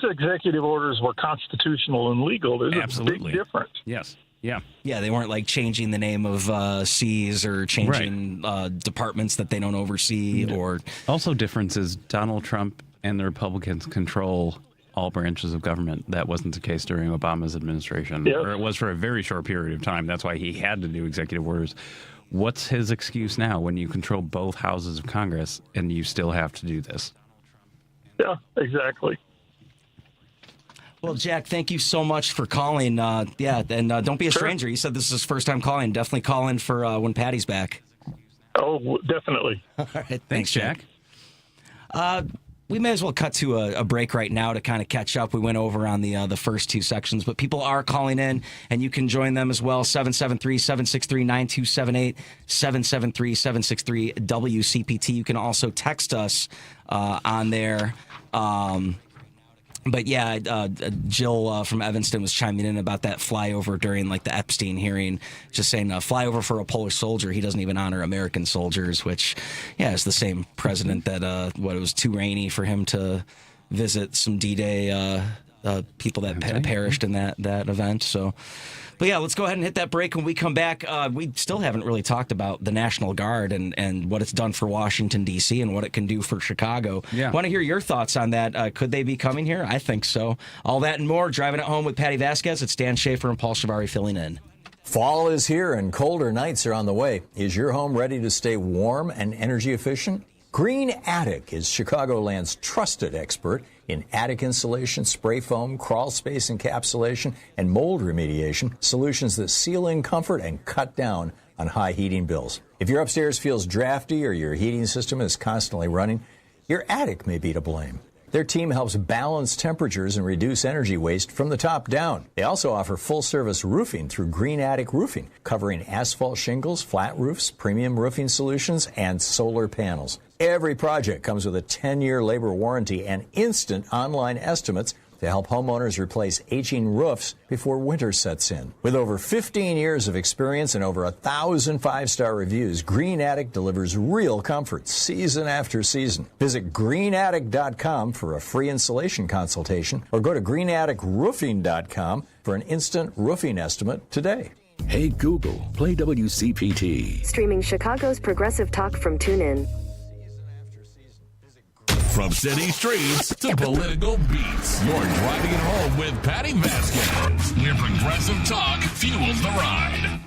executive orders were constitutional and legal. There's a big difference. Yes. Yeah. Yeah, they weren't like changing the name of C's or changing departments that they don't oversee. Or also difference is Donald Trump and the Republicans control all branches of government. That wasn't the case during Obama's administration, or it was for a very short period of time. That's why he had to do executive orders. What's his excuse now when you control both houses of Congress and you still have to do this? Yeah, exactly. Well, Jack, thank you so much for calling. And don't be a stranger. You said this is his first time calling. Definitely call in for when Patty's back. Oh, definitely. All right. Thanks, Jack. We may as well cut to a break right now to kind of catch up. We went over on the first two sections, but people are calling in, and you can join them as well. 773-763-9278, 773-763-WCPT. You can also text us on there. But yeah, Jill from Evanston was chiming in about that flyover during the Epstein hearing, just saying flyover for a Polish soldier. He doesn't even honor American soldiers, which, is the same president that it was too rainy for him to visit some D-Day people that perished in that event. So, but yeah, let's go ahead and hit that break. When we come back, we still haven't really talked about the National Guard and what it's done for Washington, D.C. and what it can do for Chicago. Yeah. Want to hear your thoughts on that. Could they be coming here? I think so. All that and more. Driving It Home with Patti Vasquez. It's Dan Schaefer and Paul Chivari filling in. Fall is here and colder nights are on the way. Is your home ready to stay warm and energy efficient? Green Attic is Chicagoland's trusted expert in attic insulation, spray foam, crawl space encapsulation, and mold remediation, solutions that seal in comfort and cut down on high heating bills. If your upstairs feels drafty or your heating system is constantly running, your attic may be to blame. Their team helps balance temperatures and reduce energy waste from the top down. They also offer full-service roofing through Green Attic Roofing, covering asphalt shingles, flat roofs, premium roofing solutions, and solar panels. Every project comes with a 10-year labor warranty and instant online estimates to help homeowners replace aging roofs before winter sets in. With over 15 years of experience and over 1,000 five-star reviews, Green Attic delivers real comfort season after season. Visit greenattic.com for a free installation consultation or go to greenatticroofing.com for an instant roofing estimate today. Hey Google, play WCPT. Streaming Chicago's progressive talk from TuneIn. From city streets to political beats, you're driving it home with Patti Vasquez, where progressive talk fuels the ride.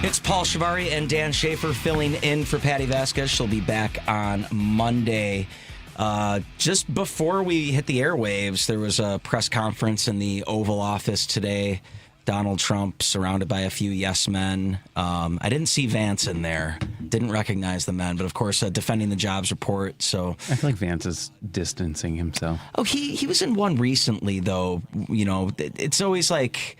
It's Paul Chivari and Dan Schaefer filling in for Patti Vasquez. She'll be back on Monday. Just before we hit the airwaves, there was a press conference in the Oval Office today. Donald Trump surrounded by a few yes men. I didn't see Vance in there. Didn't recognize the men, but of course defending the jobs report. So I feel like Vance is distancing himself. Oh, he was in one recently though. You know, it's always like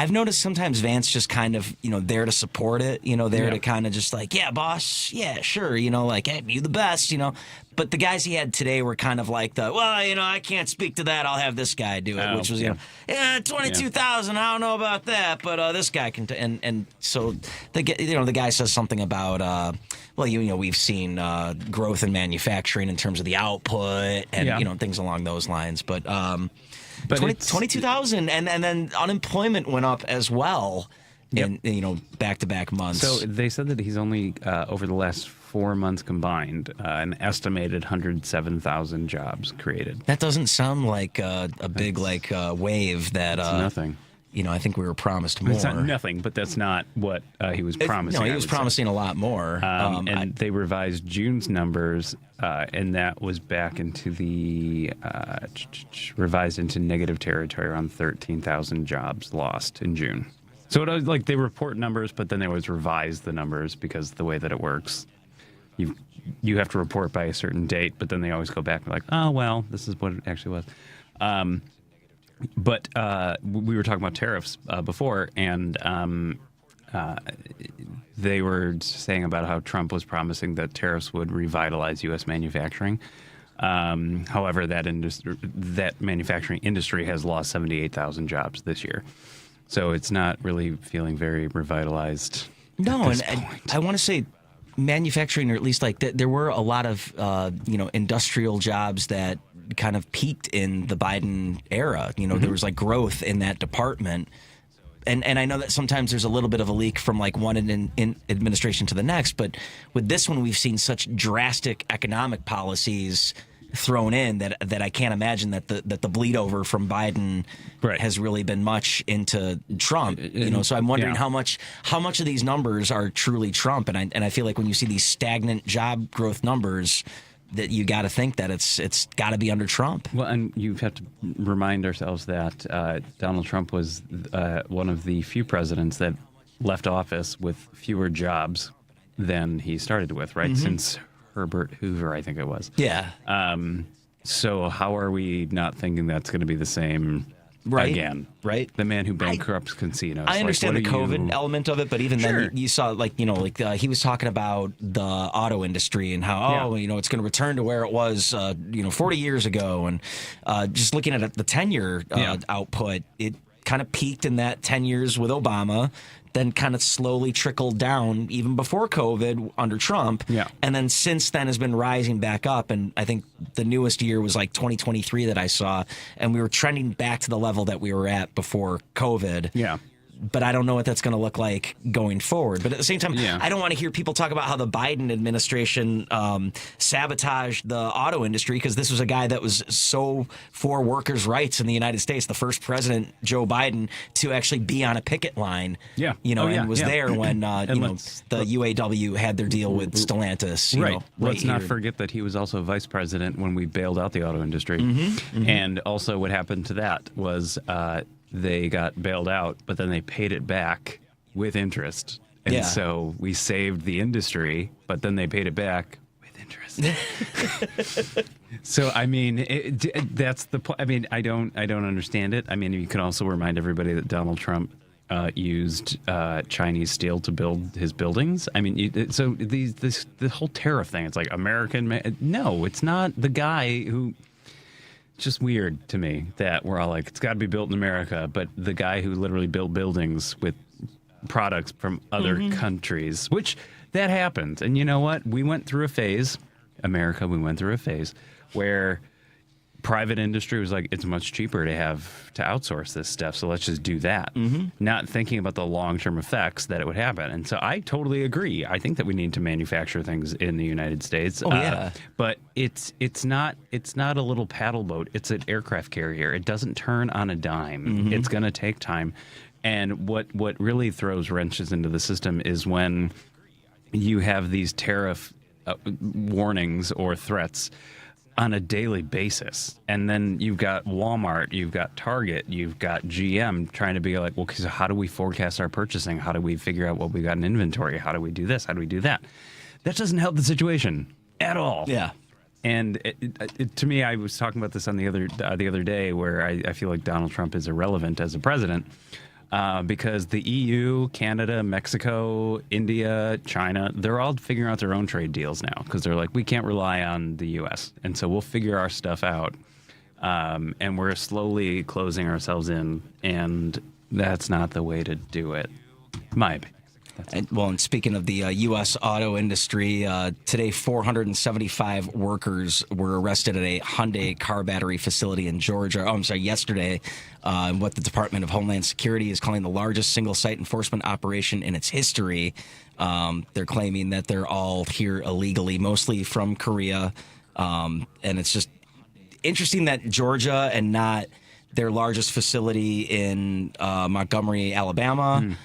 I've noticed sometimes Vance just kind of, you know, there to support it, you know, there to kind of just like, yeah, boss, yeah, sure, you know, like, hey, you the best, you know. But the guys he had today were kind of like well, you know, I can't speak to that. I'll have this guy do it, which was, you know, 22,000. I don't know about that, but this guy can. And so the guy says something about, well, you know, we've seen growth in manufacturing in terms of the output and you know things along those lines, but 22,000, and then unemployment went up as well in you know back-to-back months. So they said that he's only over the last 4 months combined an estimated 107,000 jobs created. That doesn't sound like a big wave that nothing. You know, I think we were promised more. It's not nothing, but that's not what he was promising. No, he was promising a lot more. And they revised June's numbers, and that was back into the revised into negative territory, around 13,000 jobs lost in June. So it was like they report numbers, but then they always revise the numbers because the way that it works, you have to report by a certain date, but then they always go back and like, oh well, this is what it actually was. But we were talking about tariffs before, and they were saying about how Trump was promising that tariffs would revitalize U.S. manufacturing. However, that manufacturing industry has lost 78,000 jobs this year. So it's not really feeling very revitalized. No, and I want to say manufacturing, or at least like there were a lot of industrial jobs that kind of peaked in the Biden era. You know, there was like growth in that department. And I know that sometimes there's a little bit of a leak from like one in administration to the next, but with this one, we've seen such drastic economic policies thrown in that I can't imagine that the bleed over from Biden has really been much into Trump. You know, so I'm wondering how much of these numbers are truly Trump, and I feel like when you see these stagnant job growth numbers, that you got to think that it's got to be under Trump. Well, and you have to remind ourselves that Donald Trump was one of the few presidents that left office with fewer jobs than he started with, right? Since Herbert Hoover, I think it was. Yeah. So how are we not thinking that's going to be the same again? Right. The man who bankrupts casinos. I understand the COVID element of it, but even then you saw he was talking about the auto industry and how, it's going to return to where it was, 40 years ago. And just looking at the 10-year output, it kind of peaked in that 10 years with Obama, then kind of slowly trickled down even before COVID under Trump. Yeah. And then since then has been rising back up. And I think the newest year was like 2023 that I saw. And we were trending back to the level that we were at before COVID. Yeah. But I don't know what that's going to look like going forward. But at the same time, I don't want to hear people talk about how the Biden administration sabotaged the auto industry, because this was a guy that was so for workers' rights in the United States, the first president, Joe Biden, to actually be on a picket line. Yeah. And was there when the UAW had their deal with Stellantis. Let's not forget that he was also vice president when we bailed out the auto industry. And also what happened to that was they got bailed out, but then they paid it back with interest. And so we saved the industry, but then they paid it back with interest. So, I mean, that's the point. I mean, I don't understand it. I mean, you can also remind everybody that Donald Trump used Chinese steel to build his buildings. I mean, the whole tariff thing, it's like American. No, it's not the guy who... just weird to me that we're all like, it's got to be built in America, but the guy who literally built buildings with products from other countries, which that happens. And you know what? We went through a phase, where private industry was like, it's much cheaper to outsource this stuff, so let's just do that. Not thinking about the long-term effects that it would happen. And so I totally agree. I think that we need to manufacture things in the United States. But it's not a little paddle boat. It's an aircraft carrier. It doesn't turn on a dime. It's going to take time. And what really throws wrenches into the system is when you have these tariff warnings or threats on a daily basis. And then you've got Walmart, you've got Target, you've got GM trying to be like, well, so how do we forecast our purchasing? How do we figure out what we got in inventory? How do we do this? How do we do that? That doesn't help the situation at all. Yeah. And to me, I was talking about this on the other day, where I feel like Donald Trump is irrelevant as a president. Because the EU, Canada, Mexico, India, China, they're all figuring out their own trade deals now, because they're like, we can't rely on the U.S. And so we'll figure our stuff out. And we're slowly closing ourselves in, and that's not the way to do it. My opinion. And speaking of the U.S. auto industry, today 475 workers were arrested at a Hyundai car battery facility in Georgia. Yesterday, what the Department of Homeland Security is calling the largest single-site enforcement operation in its history. They're claiming that they're all here illegally, mostly from Korea. And it's just interesting that Georgia and not their largest facility in Montgomery, Alabama,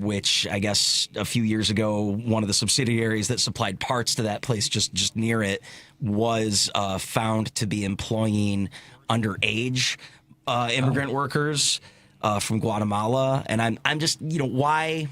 which I guess a few years ago, one of the subsidiaries that supplied parts to that place just near it was found to be employing underage immigrant workers from Guatemala. And I'm just, why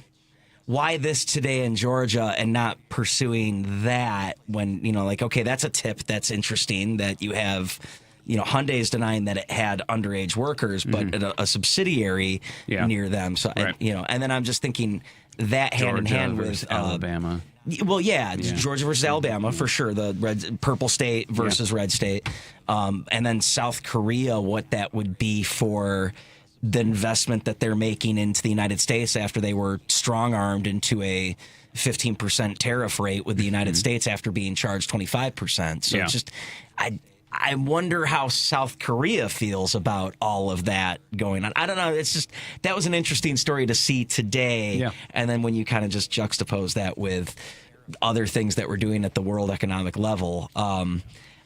this today in Georgia and not pursuing that when, okay, that's a tip. That's interesting that you have, Hyundai is denying that it had underage workers, but a subsidiary near them. So, and then I'm just thinking that hand in hand with Alabama. Well, yeah, Georgia versus Alabama for sure. The purple state versus red state, and then South Korea. What that would be for the investment that they're making into the United States after they were strong-armed into a 15% tariff rate with the United States after being charged 25%. So it's just, I wonder how South Korea feels about all of that going on. I don't know. It's just, that was an interesting story to see today. Yeah. And then when you kind of just juxtapose that with other things that we're doing at the world economic level,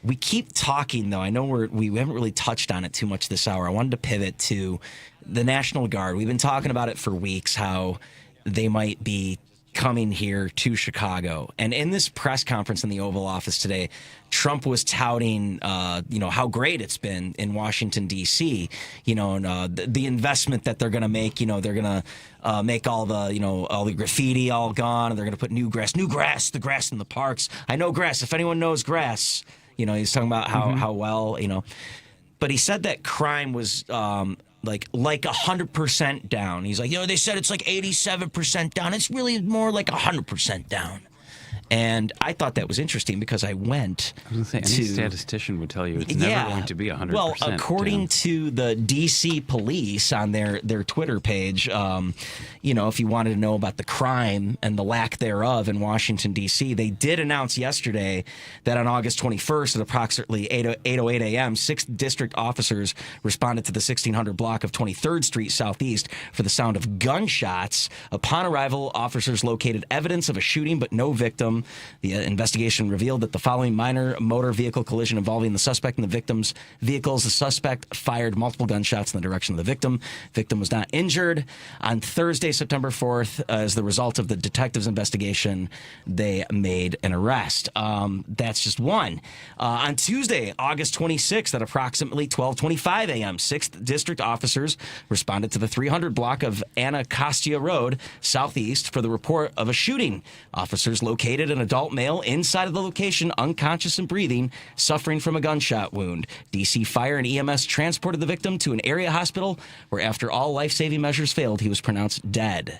we keep talking, though. I know we haven't really touched on it too much this hour. I wanted to pivot to the National Guard. We've been talking about it for weeks, how they might be coming here to Chicago. And in this press conference in the Oval Office today, Trump was touting, how great it's been in Washington, D.C., and the investment that they're going to make. They're going to make all the graffiti all gone, and they're going to put new grass, the grass in the parks. I know grass. If anyone knows grass, he's talking about how well, But he said that crime was like 100% down. He's like, they said it's like 87% down. It's really more like 100% down. And I thought that was interesting because I went I was going to say, any statistician would tell you it's never going to be 100%. Well, according to the D.C. police on their Twitter page, if you wanted to know about the crime and the lack thereof in Washington, D.C., they did announce yesterday that on August 21st at approximately 8:08 a.m., 6th District officers responded to the 1600 block of 23rd Street Southeast for the sound of gunshots. Upon arrival, officers located evidence of a shooting, but no victim. The investigation revealed that the following minor motor vehicle collision involving the suspect and the victim's vehicles. The suspect fired multiple gunshots in the direction of the victim. Victim was not injured. On Thursday, September 4th, as the result of the detectives' investigation, they made an arrest. That's just one. On Tuesday, August 26th, at approximately 12:25 a.m., 6th District officers responded to the 300 block of Anacostia Road, Southeast, for the report of a shooting. Officers located an adult male inside of the location, unconscious and breathing, suffering from a gunshot wound. D.C. Fire and EMS transported the victim to an area hospital where, after all life-saving measures failed, he was pronounced dead.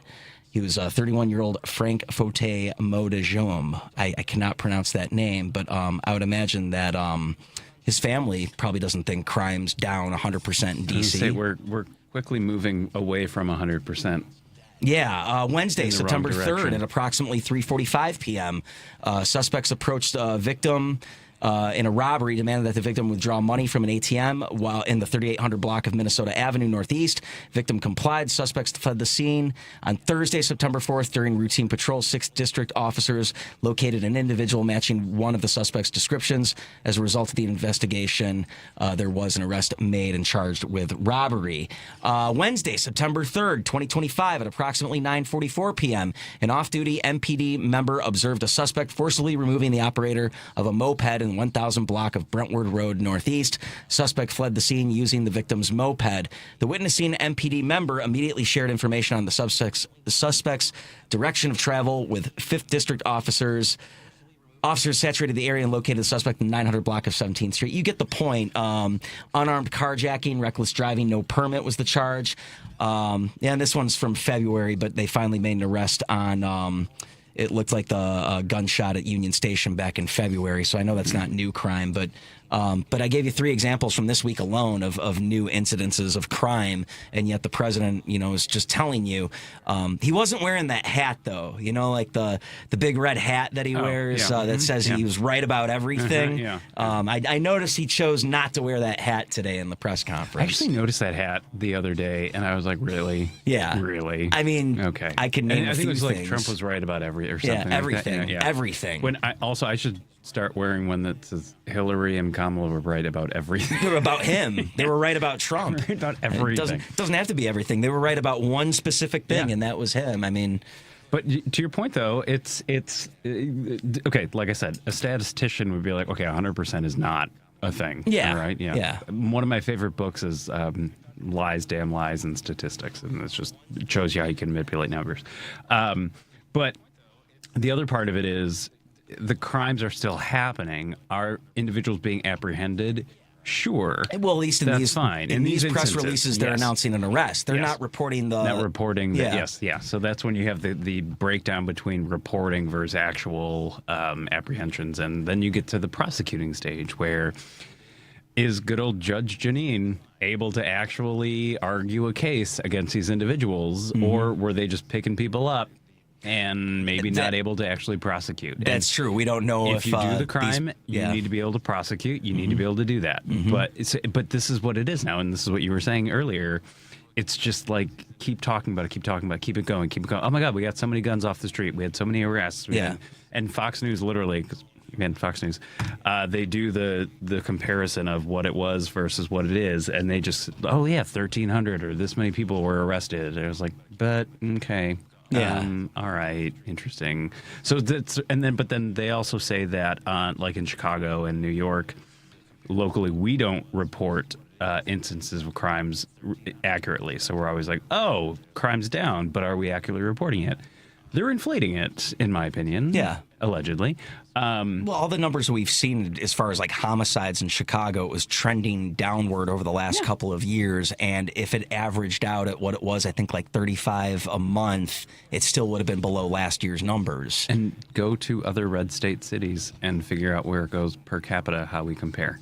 He was 31-year-old Frank Faute Modejom. I cannot pronounce that name, but I would imagine that his family probably doesn't think crime's down 100% in D.C. We're quickly moving away from 100%. Yeah, Wednesday, September 3rd at approximately 3:45 p.m., suspects approached a victim in a robbery, demanded that the victim withdraw money from an ATM while in the 3800 block of Minnesota Avenue Northeast. Victim complied. Suspects fled the scene. On Thursday, September 4th, during routine patrol, 6th District officers located an individual matching one of the suspect's descriptions. As a result of the investigation, there was an arrest made and charged with robbery. Wednesday, September 3rd, 2025, at approximately 9:44 p.m., an off-duty MPD member observed a suspect forcibly removing the operator of a moped in 1000 block of Brentwood Road Northeast. Suspect fled the scene using the victim's moped. The witnessing MPD member immediately shared information on the suspect's direction of travel with 5th District officers. Officers saturated the area and located the suspect in the 900 block of 17th Street. You get the point. Unarmed carjacking, reckless driving, no permit was the charge. And this one's from February, but they finally made an arrest on... It looked like the gunshot at Union Station back in February, so I know that's not new crime, but I gave you 3 examples from this week alone of new incidences of crime, and yet the president, is just telling you he wasn't wearing that hat though, like the big red hat that he wears that says he was right about everything. I noticed he chose not to wear that hat today in the press conference. I actually noticed that hat the other day, and I was like, really? Yeah. Really? I mean, okay. I can name I think it was things. like Trump was right about everything or something. Everything. Like that. Everything. When I should start wearing one that says Hillary and Kamala were right about everything. They were about him. They were right about Trump. Right about everything. It doesn't have to be everything. They were right about one specific thing, and that was him. I mean... But to your point, though, it's okay, like I said, a statistician would be like, okay, 100% is not a thing. Yeah. Right? Yeah. One of my favorite books is Lies, Damn Lies, and Statistics, and it shows you how you can manipulate numbers. But the other part of it is the crimes are still happening. Are individuals being apprehended? Sure. Well, at least in that's these fine. In these press instances, releases, they're announcing an arrest. They're not reporting the... Not reporting the... Yes, yeah. So that's when you have the breakdown between reporting versus actual apprehensions. And then you get to the prosecuting stage where is good old Judge Janine able to actually argue a case against these individuals, or were they just picking people up and maybe not able to actually prosecute? That's true. We don't know if you do the crime, you need to be able to prosecute. You need to be able to do that. But this is what it is now, and this is what you were saying earlier. It's just like keep talking about it, keep it going. Oh my God, we got so many guns off the street. We had so many arrests. And Fox News literally, Fox News, they do the comparison of what it was versus what it is, and they just 1,300 or this many people were arrested. And I was like, but okay. All right. Interesting. So but then they also say that, like in Chicago and New York, locally, we don't report instances of crimes accurately. So we're always like, oh, crime's down, but are we accurately reporting it? They're inflating it, in my opinion. Yeah. Allegedly. Well, all the numbers we've seen as far as like homicides in Chicago, it was trending downward over the last couple of years. And if it averaged out at what it was, I think like 35 a month, it still would have been below last year's numbers. And go to other red state cities and figure out where it goes per capita, how we compare.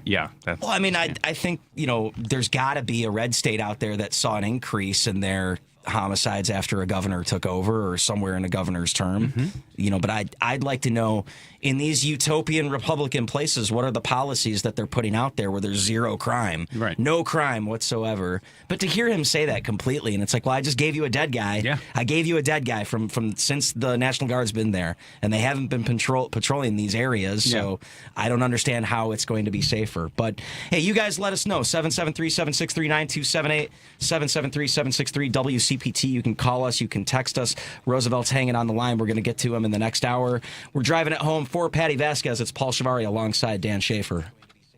Yeah. Well, I mean, I think, there's got to be a red state out there that saw an increase in their homicides after a governor took over or somewhere in a governor's term, but I'd like to know in these utopian Republican places, what are the policies that they're putting out there where there's zero crime, no crime whatsoever. But to hear him say that completely, and it's like, well, I just gave you a dead guy. Yeah. I gave you a dead guy from since the National Guard's been there, and they haven't been patrolling these areas. So I don't understand how it's going to be safer. But hey, you guys let us know. 773-763-9278, 773-763 WCPT. You can call us. You can text us. Roosevelt's hanging on the line. We're going to get to him in the next hour. We're driving it home for Patti Vasquez. It's Paul Chivari alongside Dan Schaefer.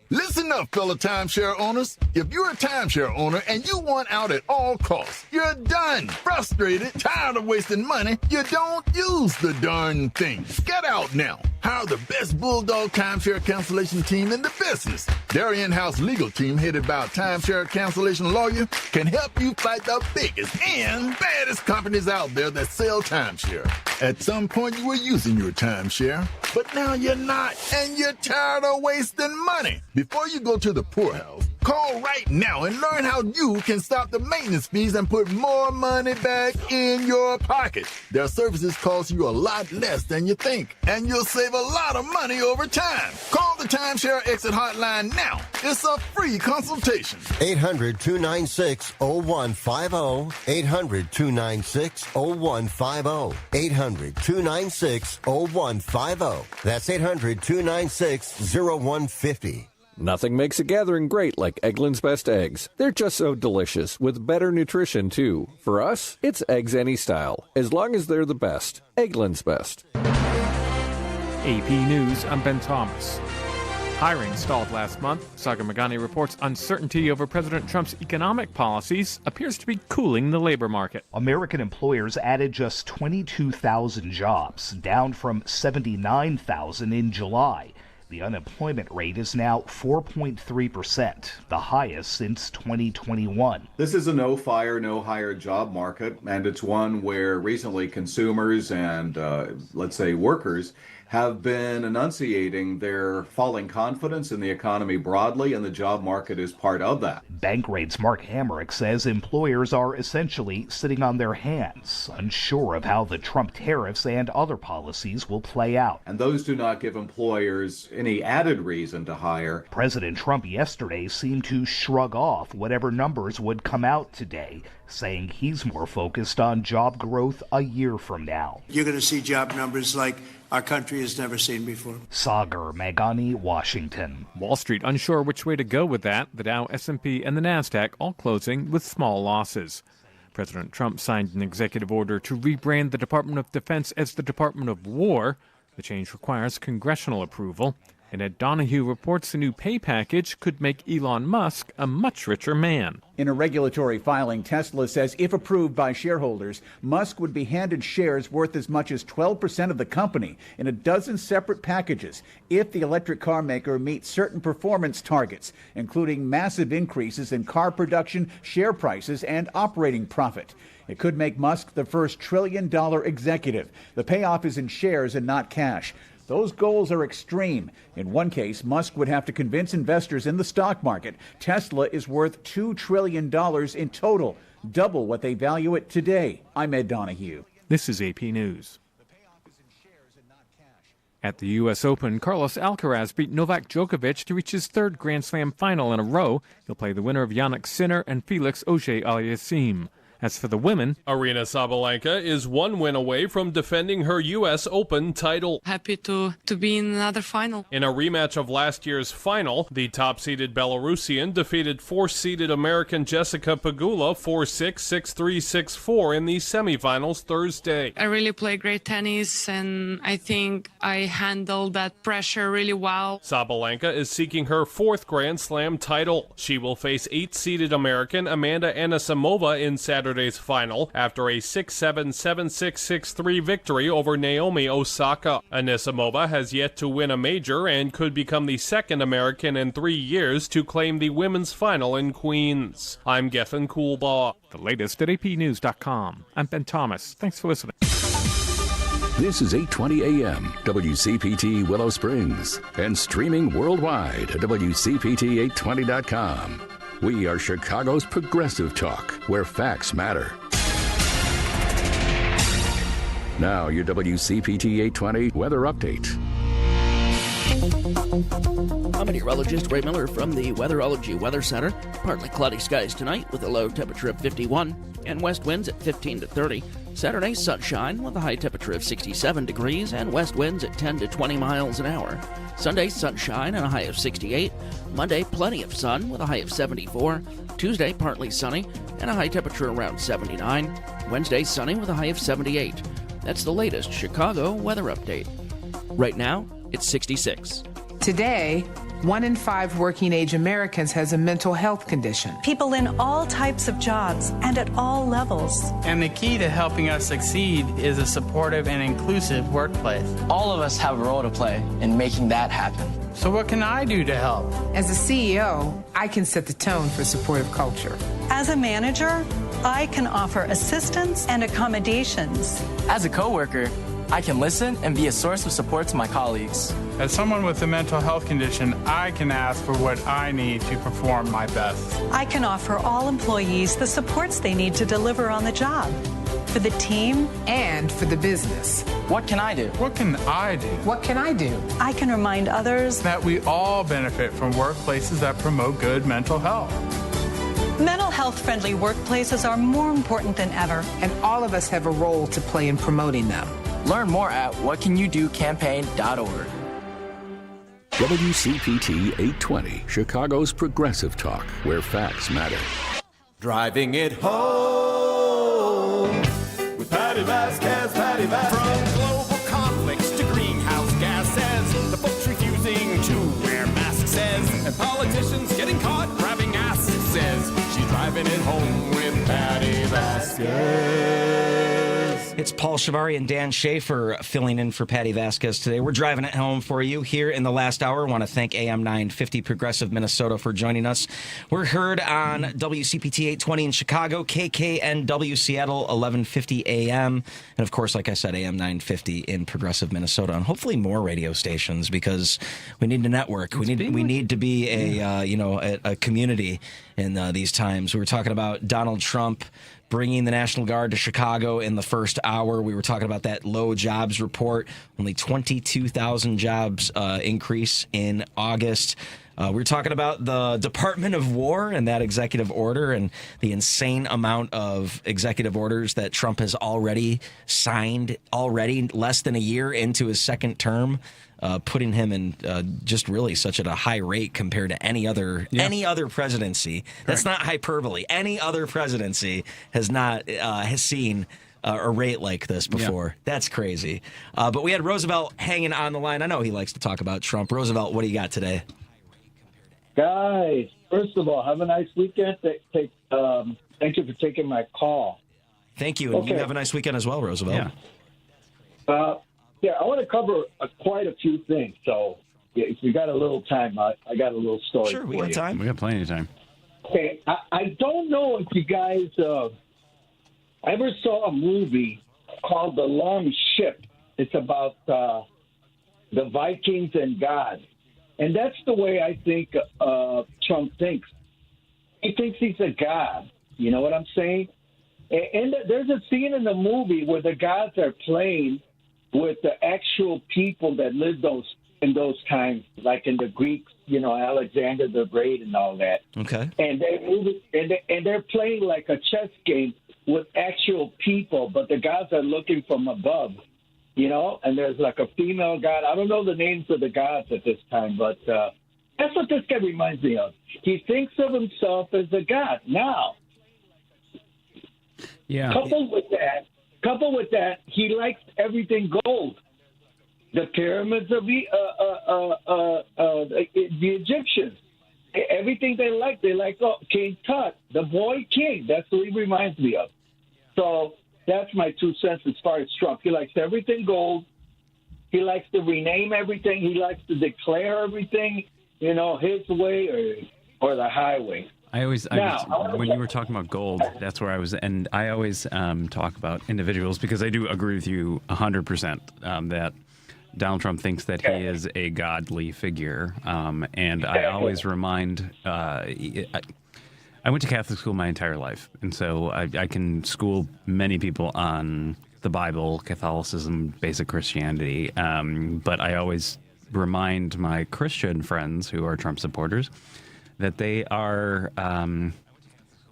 Listen up, fellow timeshare owners. If you're a timeshare owner and you want out at all costs, you're done, frustrated, tired of wasting money, you don't use the darn thing. Get out now. Hire the best Bulldog timeshare cancellation team in the business. Their in-house legal team, headed by a timeshare cancellation lawyer, can help you fight the biggest and baddest companies out there that sell timeshare. At some point, you were using your timeshare, but now you're not, and you're tired of wasting money. Before you go to the poorhouse, call right now and learn how you can stop the maintenance fees and put more money back in your pocket. Their services cost you a lot less than you think, and you'll save a lot of money over time. Call the Timeshare Exit Hotline now. It's a free consultation. 800-296-0150. 800-296-0150. 800-296-0150. That's 800-296-0150. Nothing makes a gathering great like Eggland's Best Eggs. They're just so delicious, with better nutrition, too. For us, it's eggs any style, as long as they're the best. Eggland's Best. AP News, I'm Ben Thomas. Hiring stalled last month. Sagar Meghani reports uncertainty over President Trump's economic policies appears to be cooling the labor market. American employers added just 22,000 jobs, down from 79,000 in July. The unemployment rate is now 4.3%, the highest since 2021. This is a no-fire, no-hire job market, and it's one where recently consumers and, let's say, workers have been enunciating their falling confidence in the economy broadly, and the job market is part of that. Bankrate's Mark Hamrick says employers are essentially sitting on their hands, unsure of how the Trump tariffs and other policies will play out. And those do not give employers any added reason to hire. President Trump yesterday seemed to shrug off whatever numbers would come out today, saying he's more focused on job growth a year from now. You're going to see job numbers like our country has never seen before. Sagar Meghani, Washington. Wall Street unsure which way to go with that. The Dow, S&P, and the Nasdaq all closing with small losses. President Trump signed an executive order to rebrand the Department of Defense as the Department of War. The change requires congressional approval. And Ed Donahue reports the new pay package could make Elon Musk a much richer man. In a regulatory filing, Tesla says if approved by shareholders, Musk would be handed shares worth as much as 12% of the company in a dozen separate packages if the electric car maker meets certain performance targets, including massive increases in car production, share prices, and operating profit. It could make Musk the first trillion-dollar executive. The payoff is in shares and not cash. Those goals are extreme. In one case, Musk would have to convince investors in the stock market Tesla is worth $2 trillion in total, double what they value it today. I'm Ed Donahue. This is AP News. At the U.S. Open, Carlos Alcaraz beat Novak Djokovic to reach his third Grand Slam final in a row. He'll play the winner of Jannik Sinner and Felix Auger-Aliassime. As for the women, Aryna Sabalenka is one win away from defending her U.S. Open title. Happy to be in another final. In a rematch of last year's final, the top-seeded Belarusian defeated fourth-seeded American Jessica Pegula 4-6, 6-3, 6-4 in the semifinals Thursday. I really play great tennis, and I think I handled that pressure really well. Sabalenka is seeking her fourth Grand Slam title. She will face eighth-seeded American Amanda Anisimova in Saturday's final after a 6-7, 7-6, 6-3 victory over Naomi Osaka. Anisimova has yet to win a major and could become the second American in 3 years to claim the women's final in Queens. I'm Gethin Coolbaugh. The latest at apnews.com. I'm Ben Thomas. Thanks for listening. This is 820 AM, WCPT Willow Springs, and streaming worldwide at WCPT820.com. We are Chicago's progressive talk, where facts matter. Now, your WCPT 820 weather update. I'm meteorologist Ray Miller from the Weatherology Weather Center. Partly cloudy skies tonight with a low temperature of 51 and west winds at 15 to 30. Saturday, sunshine with a high temperature of 67 degrees and west winds at 10 to 20 miles an hour. Sunday, sunshine and a high of 68. Monday, plenty of sun with a high of 74. Tuesday, partly sunny and a high temperature around 79. Wednesday, sunny with a high of 78. That's the latest Chicago weather update. Right now, it's 66. Today, 1 in 5 working-age Americans has a mental health condition. People in all types of jobs and at all levels. And the key to helping us succeed is a supportive and inclusive workplace. All of us have a role to play in making that happen. So what can I do to help? As a CEO, I can set the tone for supportive culture. As a manager, I can offer assistance and accommodations. As a coworker, I can listen and be a source of support to my colleagues. As someone with a mental health condition, I can ask for what I need to perform my best. I can offer all employees the supports they need to deliver on the job. For the team and for the business. What can I do? What can I do? What can I do? I can remind others that we all benefit from workplaces that promote good mental health. Mental health-friendly workplaces are more important than ever. And all of us have a role to play in promoting them. Learn more at whatcanyoudocampaign.org. WCPT 820, Chicago's progressive talk, where facts matter. Driving it home with Patti Vasquez, Patti Vasquez. From global conflicts to greenhouse gases, the folks refusing to wear masks says, and politicians getting caught grabbing asses says, she's driving it home with Patti Vasquez. It's Paul Chivari and Dan Schaefer filling in for Patti Vasquez today. We're driving it home for you here in the last hour. I want to thank AM 950 Progressive Minnesota for joining us. We're heard on WCPT 820 in Chicago, KKNW Seattle 1150 AM, and of course, like I said, AM 950 in Progressive Minnesota, and hopefully more radio stations because we need to network. We need to be a community in these times. We were talking about Donald Trump bringing the National Guard to Chicago in the first hour. We were talking about that low jobs report, only 22,000 jobs increase in August. We were talking about the Department of War and that executive order and the insane amount of executive orders that Trump has already signed, less than a year into his second term. Putting him in just really such at a high rate compared to any other presidency. That's not hyperbole. Any other presidency has seen a rate like this before. Yeah. That's crazy. But we had Roosevelt hanging on the line. I know he likes to talk about Trump. Roosevelt, what do you got today? Guys, first of all, have a nice weekend. Thank you for taking my call. Thank you. And you have a nice weekend as well, Roosevelt. Yeah. I want to cover quite a few things. So if you got a little time, I got a little story. Sure, we got time. We got plenty of time. Okay, I don't know if you guys ever saw a movie called The Long Ship. It's about the Vikings and God. And that's the way I think Trump thinks. He thinks he's a god. You know what I'm saying? And there's a scene in the movie where the gods are playing with the actual people that lived in those times, like in the Greeks, Alexander the Great and all that. Okay. And they're playing like a chess game with actual people, but the gods are looking from above. And there's like a female god. I don't know the names of the gods at this time, but that's what this guy reminds me of. He thinks of himself as a god. Now, coupled with that, he likes everything gold. The pyramids of the Egyptians. Everything they like King Tut, the boy king. That's who he reminds me of. So that's my 2 cents as far as Trump. He likes everything gold. He likes to rename everything. He likes to declare everything, his way or the highway. When you were talking about gold, that's where I was, and I always talk about individuals because I do agree with you 100% that Donald Trump thinks that he is a godly figure, and I always remind. I went to Catholic school my entire life, and so I can school many people on the Bible, Catholicism, basic Christianity, but I always remind my Christian friends who are Trump supporters that they are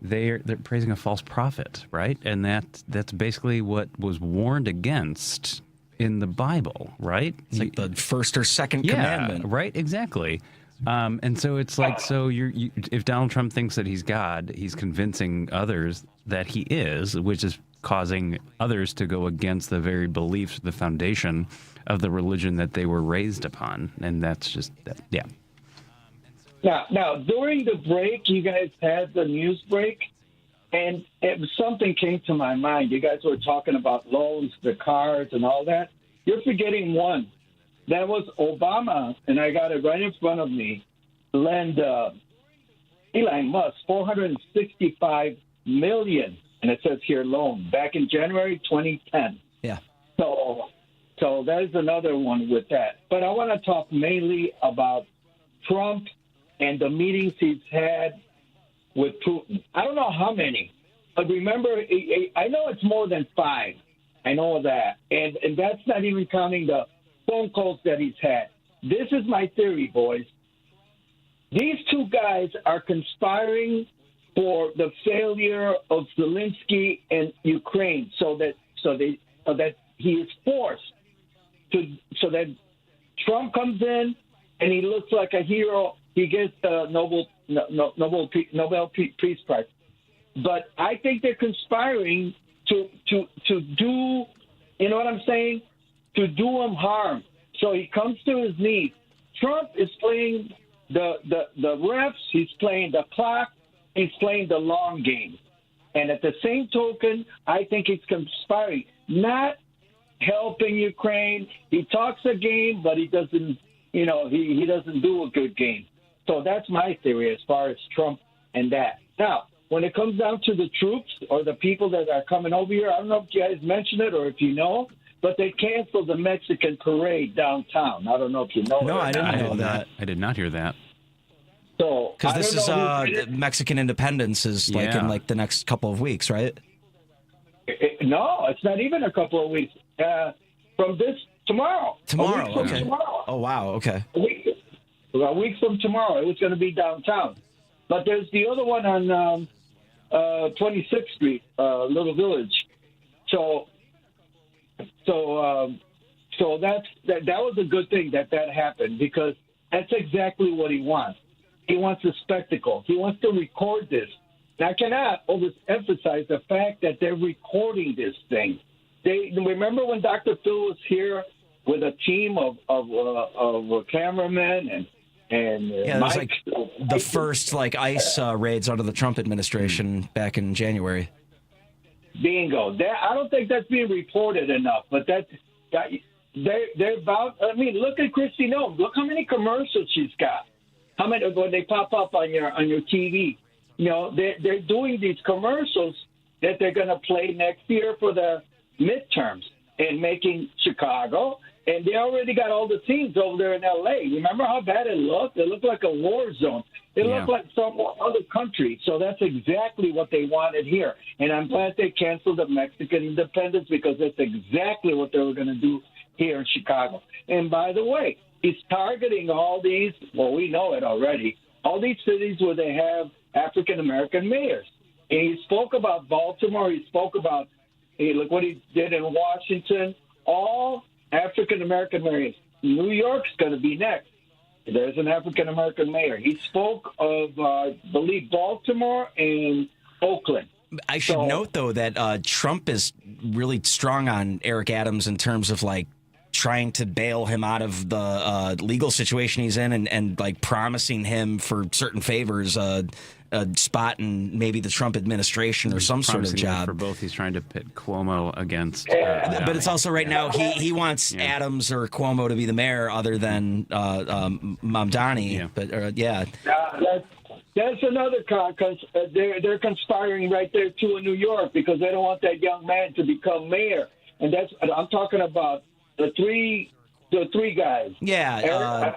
they're praising a false prophet, right? And that's basically what was warned against in the Bible, right? It's like the first or second commandment, right? Exactly. And so it's like, if Donald Trump thinks that he's God, he's convincing others that he is, which is causing others to go against the very beliefs, the foundation of the religion that they were raised upon. And that's just that. Yeah. Now, during the break, you guys had the news break, and something came to my mind. You guys were talking about loans, the cars, and all that. You're forgetting one. That was Obama, and I got it right in front of me, lend Elon Musk $465 million, and it says here loan, back in January 2010. Yeah. So that is another one with that. But I want to talk mainly about Trump and the meetings he's had with Putin. I don't know how many, but remember, I know it's more than 5. I know that. And that's not even counting the phone calls that he's had. This is my theory, boys. These two guys are conspiring for the failure of Zelensky and Ukraine so that he is forced so that Trump comes in and he looks like a hero. He gets the Nobel Peace Prize. But I think they're conspiring to do, you know what I'm saying? To do him harm. So he comes to his knees. Trump is playing the refs. He's playing the clock. He's playing the long game. And at the same token, I think he's conspiring, not helping Ukraine. He talks a game, but he doesn't, he doesn't do a good game. So that's my theory as far as Trump and that. Now, when it comes down to the troops or the people that are coming over here, I don't know if you guys mentioned it or if you know, but they canceled the Mexican parade downtown. I don't know if you know. No, I didn't know that. I did not hear that. So because this is Mexican independence is in like the next couple of weeks, right? No, it's not even a couple of weeks. From this tomorrow. Tomorrow, okay. Tomorrow. Oh wow, okay. A week from tomorrow, it was going to be downtown. But there's the other one on 26th Street, Little Village. So that was a good thing that happened because that's exactly what he wants. He wants a spectacle. He wants to record this. And I cannot overemphasize the fact that they're recording this thing. They remember when Dr. Phil was here with a team of cameramen and it was like the first ICE raids under the Trump administration back in January. Bingo. I don't think that's being reported enough, but they're about. I mean, look at Kristi Noem. Look how many commercials she's got. How many when they pop up on your TV? They're doing these commercials that they're going to play next year for the midterms and making Chicago. And they already got all the scenes over there in L.A. Remember how bad it looked? It looked like a war zone. It looked like some other country. So that's exactly what they wanted here. And I'm glad they canceled the Mexican independence because that's exactly what they were going to do here in Chicago. And by the way, he's targeting all these, well, we know it already, all these cities where they have African-American mayors. And he spoke about Baltimore. He spoke about, look what he did in Washington. All African-American mayors. New York's going to be next. There's an African-American mayor. He spoke of, I believe, Baltimore and Oakland. I should note, though, that Trump is really strong on Eric Adams in terms of, trying to bail him out of the legal situation he's in and promising him for certain favors, a spot in maybe the Trump administration or some sort of job. For both, he's trying to pit Cuomo against. But it's also right now he wants Adams or Cuomo to be the mayor other than Mamdani. Yeah. But that's another they're conspiring right there too in New York because they don't want that young man to become mayor. And I'm talking about the three guys. Yeah.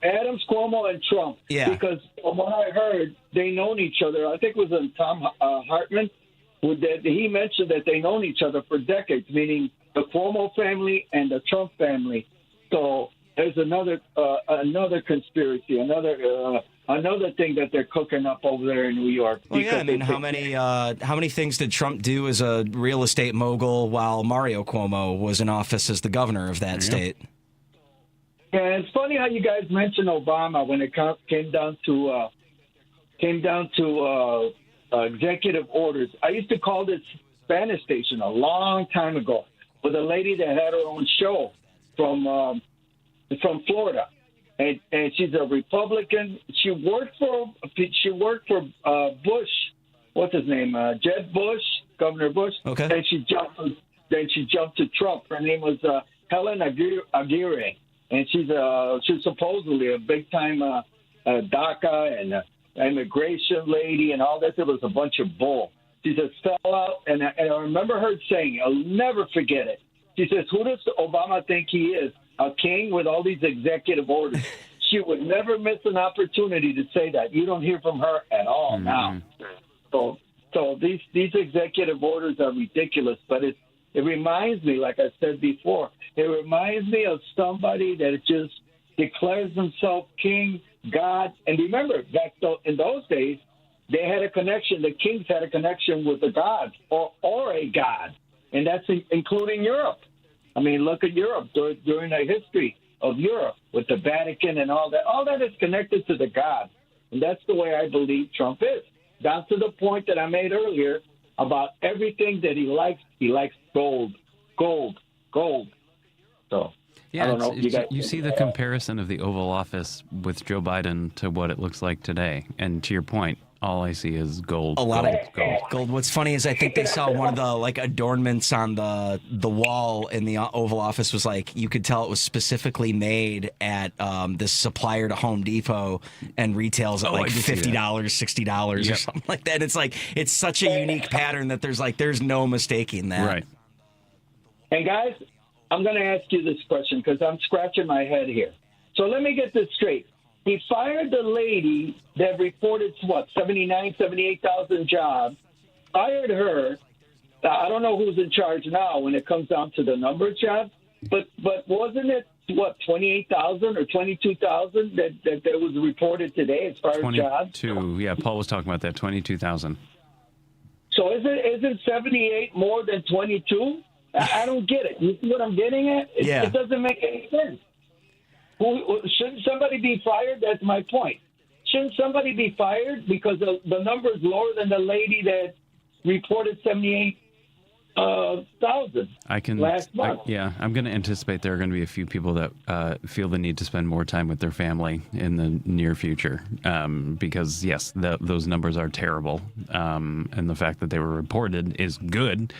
Adams, Cuomo, and Trump. Yeah. Because from what I heard, they known each other. I think it was Tom Hartman. He mentioned that they known each other for decades, meaning the Cuomo family and the Trump family. So there's another conspiracy, another thing that they're cooking up over there in New York. Well, yeah, I mean, how many things did Trump do as a real estate mogul while Mario Cuomo was in office as the governor of that state? Yeah, it's funny how you guys mentioned Obama when it came down to executive orders. I used to call this Spanish station a long time ago with a lady that had her own show from Florida. and she's a Republican. She worked for Bush. What's his name? Jeb Bush, Governor Bush. Okay. And she jumped to Trump. Her name was Helen Aguirre, and she's supposedly a big time DACA and immigration lady and all that. It was a bunch of bull. She's a sellout, and I remember her saying, I'll never forget it. She says, "Who does Obama think he is? A king with all these executive orders?" She would never miss an opportunity to say that. You don't hear from her at all now. So these executive orders are ridiculous, but it reminds me, like I said before, it reminds me of somebody that just declares himself king, God. And remember, back in those days, they had a connection. The kings had a connection with the gods or a god, and that's including Europe. I mean, look at Europe during the history of Europe with the Vatican and all that. All that is connected to the gods, and that's the way I believe Trump is. Down to the point that I made earlier about everything that he likes. He likes gold. So, yeah, I don't know. You see the comparison of the Oval Office with Joe Biden to what it looks like today. And to your point, all I see is gold. A lot of gold. What's funny is I think they saw one of the adornments on the wall in the Oval Office was you could tell it was specifically made at this supplier to Home Depot and retails at $50, $60 or something like that. It's such a unique pattern that there's no mistaking that. Right. And guys, I'm going to ask you this question because I'm scratching my head here. So let me get this straight. He fired the lady that reported, 78,000 jobs, fired her. I don't know who's in charge now when it comes down to the number of jobs, but wasn't it, 28,000 or 22,000 that was reported today as far as jobs? 22, yeah, Paul was talking about that, 22,000. So isn't 78 more than 22? I don't get it. You see what I'm getting at? It doesn't make any sense. Shouldn't somebody be fired? That's my point. Shouldn't somebody be fired because the number is lower than the lady that reported 78,000 last month? I'm going to anticipate there are going to be a few people that feel the need to spend more time with their family in the near future because, yes, those numbers are terrible. And the fact that they were reported is good.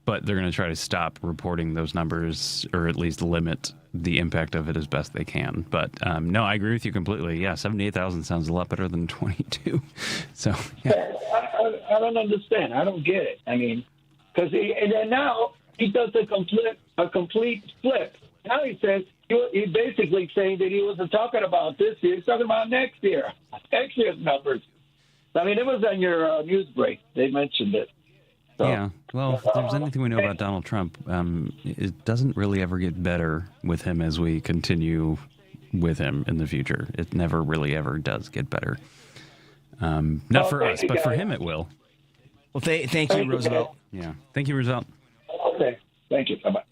But they're going to try to stop reporting those numbers or at least limit the impact of it as best they can. But no, I agree with you completely. Yeah, 78,000 sounds a lot better than 22. So yeah. I don't understand. I don't get it. I mean, because then now he does a complete flip. Now he says he's basically saying that he wasn't talking about this year. He's talking about next year's numbers. I mean, it was on your news break. They mentioned it. So. Yeah, well, if there's anything we know about Donald Trump, it doesn't really ever get better with him as we continue with him in the future. It never really ever does get better. Not for us, but for him it will. Well, thank you, Roosevelt. Yeah, thank you, Roosevelt. Okay, thank you. Bye-bye.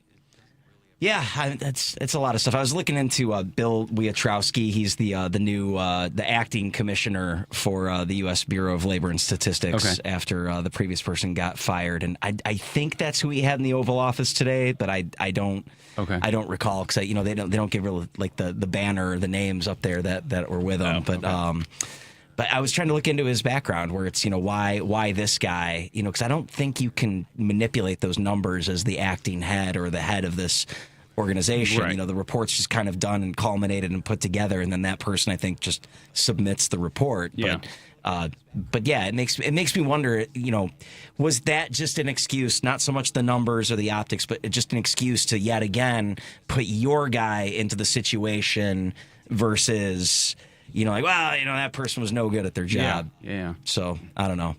Yeah, it's a lot of stuff. I was looking into Bill Wietrowski. He's the new the acting commissioner for the U.S. Bureau of Labor and Statistics after the previous person got fired, and I think that's who he had in the Oval Office today, but I don't recall because they don't give really the banner or the names up there that were with him, But I was trying to look into his background, where it's why this guy, because I don't think you can manipulate those numbers as the acting head or the head of this organization. Right. The report's just kind of done and culminated and put together, and then that person, I think, just submits the report. Yeah. But yeah, it makes me wonder. Was that just an excuse? Not so much the numbers or the optics, but just an excuse to yet again put your guy into the situation versus. That person was no good at their job. Yeah. So, I don't know.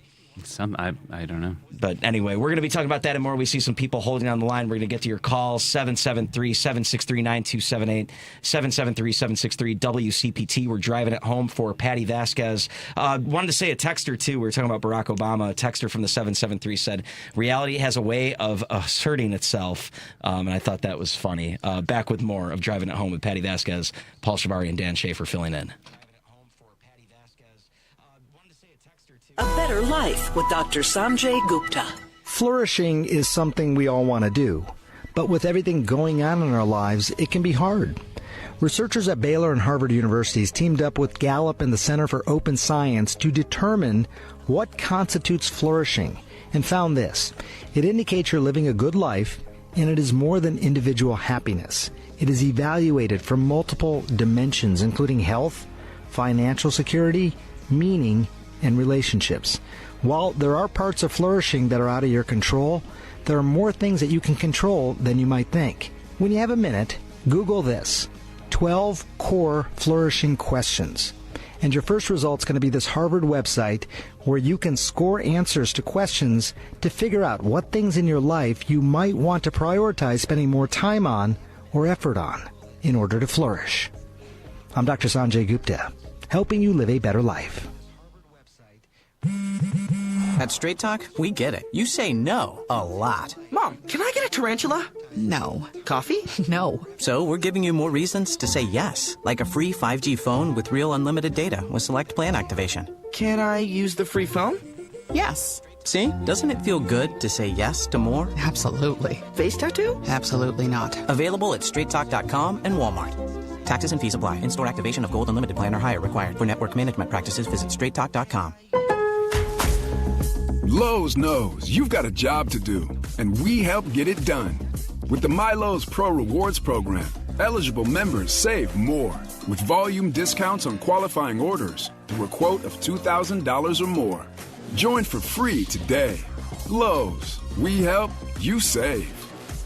I don't know. But anyway, we're going to be talking about that and more. We see some people holding on the line. We're going to get to your calls. 773-763-9278. 773-763-WCPT. We're driving it home for Patti Vasquez. Wanted to say a texter, too. We were talking about Barack Obama. A texter from the 773 said, reality has a way of asserting itself. And I thought that was funny. Back with more of Driving It Home with Patti Vasquez, Paul Chivari, and Dan Schaefer filling in. A better life with Dr. Sanjay Gupta. Flourishing is something we all want to do, but with everything going on in our lives, it can be hard. Researchers at Baylor and Harvard Universities teamed up with Gallup and the Center for Open Science to determine what constitutes flourishing and found this. It indicates you're living a good life, and it is more than individual happiness. It is evaluated from multiple dimensions, including health, financial security, meaning, and relationships. While there are parts of flourishing that are out of your control, there are more things that you can control than you might think. When you have a minute, Google this: 12 core flourishing questions. And your first result's going to be this Harvard website where you can score answers to questions to figure out what things in your life you might want to prioritize spending more time on or effort on in order to flourish. I'm Dr. Sanjay Gupta, helping you live a better life. At Straight Talk, we get it. You say no a lot. Mom, can I get a tarantula? No. Coffee? No. So we're giving you more reasons to say yes, like a free 5G phone with real unlimited data with select plan activation. Can I use the free phone? Yes. See? Doesn't it feel good to say yes to more? Absolutely. Face tattoo? Absolutely not. Available at straighttalk.com and Walmart. Taxes and fees apply. In-store activation of Gold Unlimited plan or higher required. For network management practices, visit straighttalk.com. Lowe's knows you've got a job to do, and we help get it done. With the MyLowe's Pro Rewards program, eligible members save more with volume discounts on qualifying orders through a quote of $2,000 or more. Join for free today. Lowe's, we help, you save.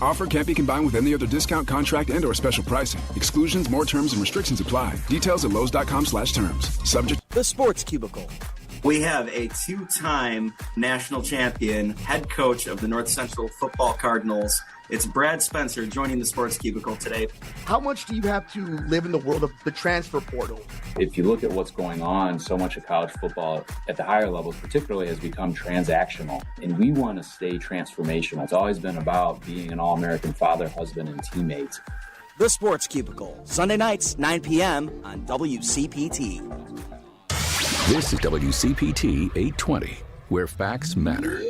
Offer can't be combined with any other discount, contract, and/or special pricing. Exclusions, more terms, and restrictions apply. Details at lowes.com/terms. Subject. The Sports Cubicle. We have a two-time national champion, head coach of the North Central Football Cardinals. It's Brad Spencer joining the Sports Cubicle today. How much do you have to live in the world of the transfer portal? If you look at what's going on, so much of college football at the higher levels particularly has become transactional, and we want to stay transformational. It's always been about being an all-American father, husband, and teammate. The Sports Cubicle, Sunday nights, 9 p.m. on WCPT. This is WCPT 820, where facts matter.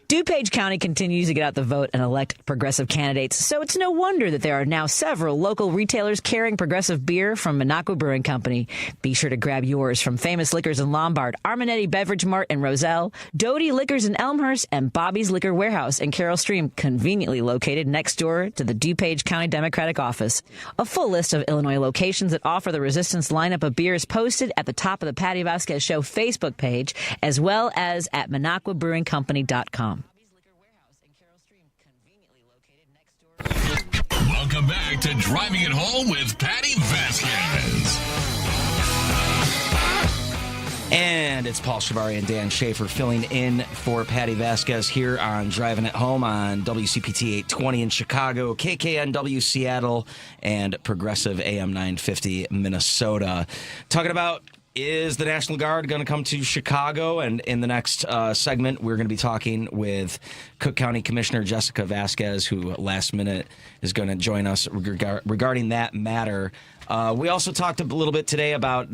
DuPage County continues to get out the vote and elect progressive candidates, so it's no wonder that there are now several local retailers carrying progressive beer from Minocqua Brewing Company. Be sure to grab yours from Famous Liquors in Lombard, Arminetti Beverage Mart in Roselle, Doty Liquors in Elmhurst, and Bobby's Liquor Warehouse in Carroll Stream, conveniently located next door to the DuPage County Democratic Office. A full list of Illinois locations that offer the Resistance lineup of beer is posted at the top of the Patti Vasquez Show Facebook page, as well as at MinocquaBrewingCompany.com. Welcome back to Driving It Home with Patti Vasquez. And it's Paul Chivari and Dan Schaefer filling in for Patti Vasquez here on Driving It Home on WCPT 820 in Chicago, KKNW Seattle, and Progressive AM 950 Minnesota. Talking about, is the National Guard going to come to Chicago? And in the next segment, we're going to be talking with Cook County Commissioner Jessica Vasquez, who last minute is going to join us regarding that matter. We also talked a little bit today about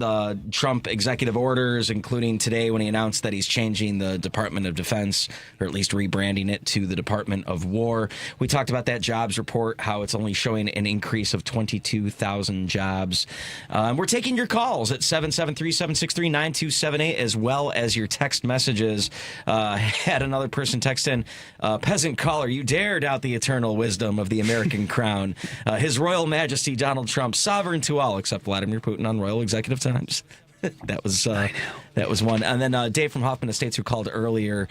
Trump executive orders, including today when he announced that he's changing the Department of Defense, or at least rebranding it to the Department of War. We talked about that jobs report, how it's only showing an increase of 22,000 jobs. We're taking your calls at 773-763-9278, as well as your text messages. Had another person text in, peasant caller, you dare doubt the eternal wisdom of the American crown. His Royal Majesty Donald Trump, sovereign to all except Vladimir Putin on Royal Executive Times. That was one. And then Dave from Hoffman Estates, who called earlier,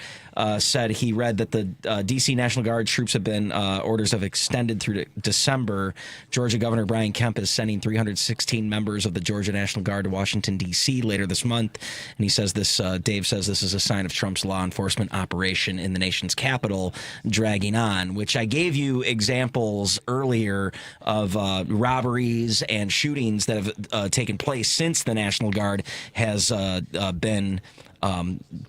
said he read that the D.C. National Guard troops have been orders have extended through December. Georgia Governor Brian Kemp is sending 316 members of the Georgia National Guard to Washington, D.C. later this month. And he says this, Dave says this is a sign of Trump's law enforcement operation in the nation's capital dragging on, which I gave you examples earlier of robberies and shootings that have taken place since the National Guard has been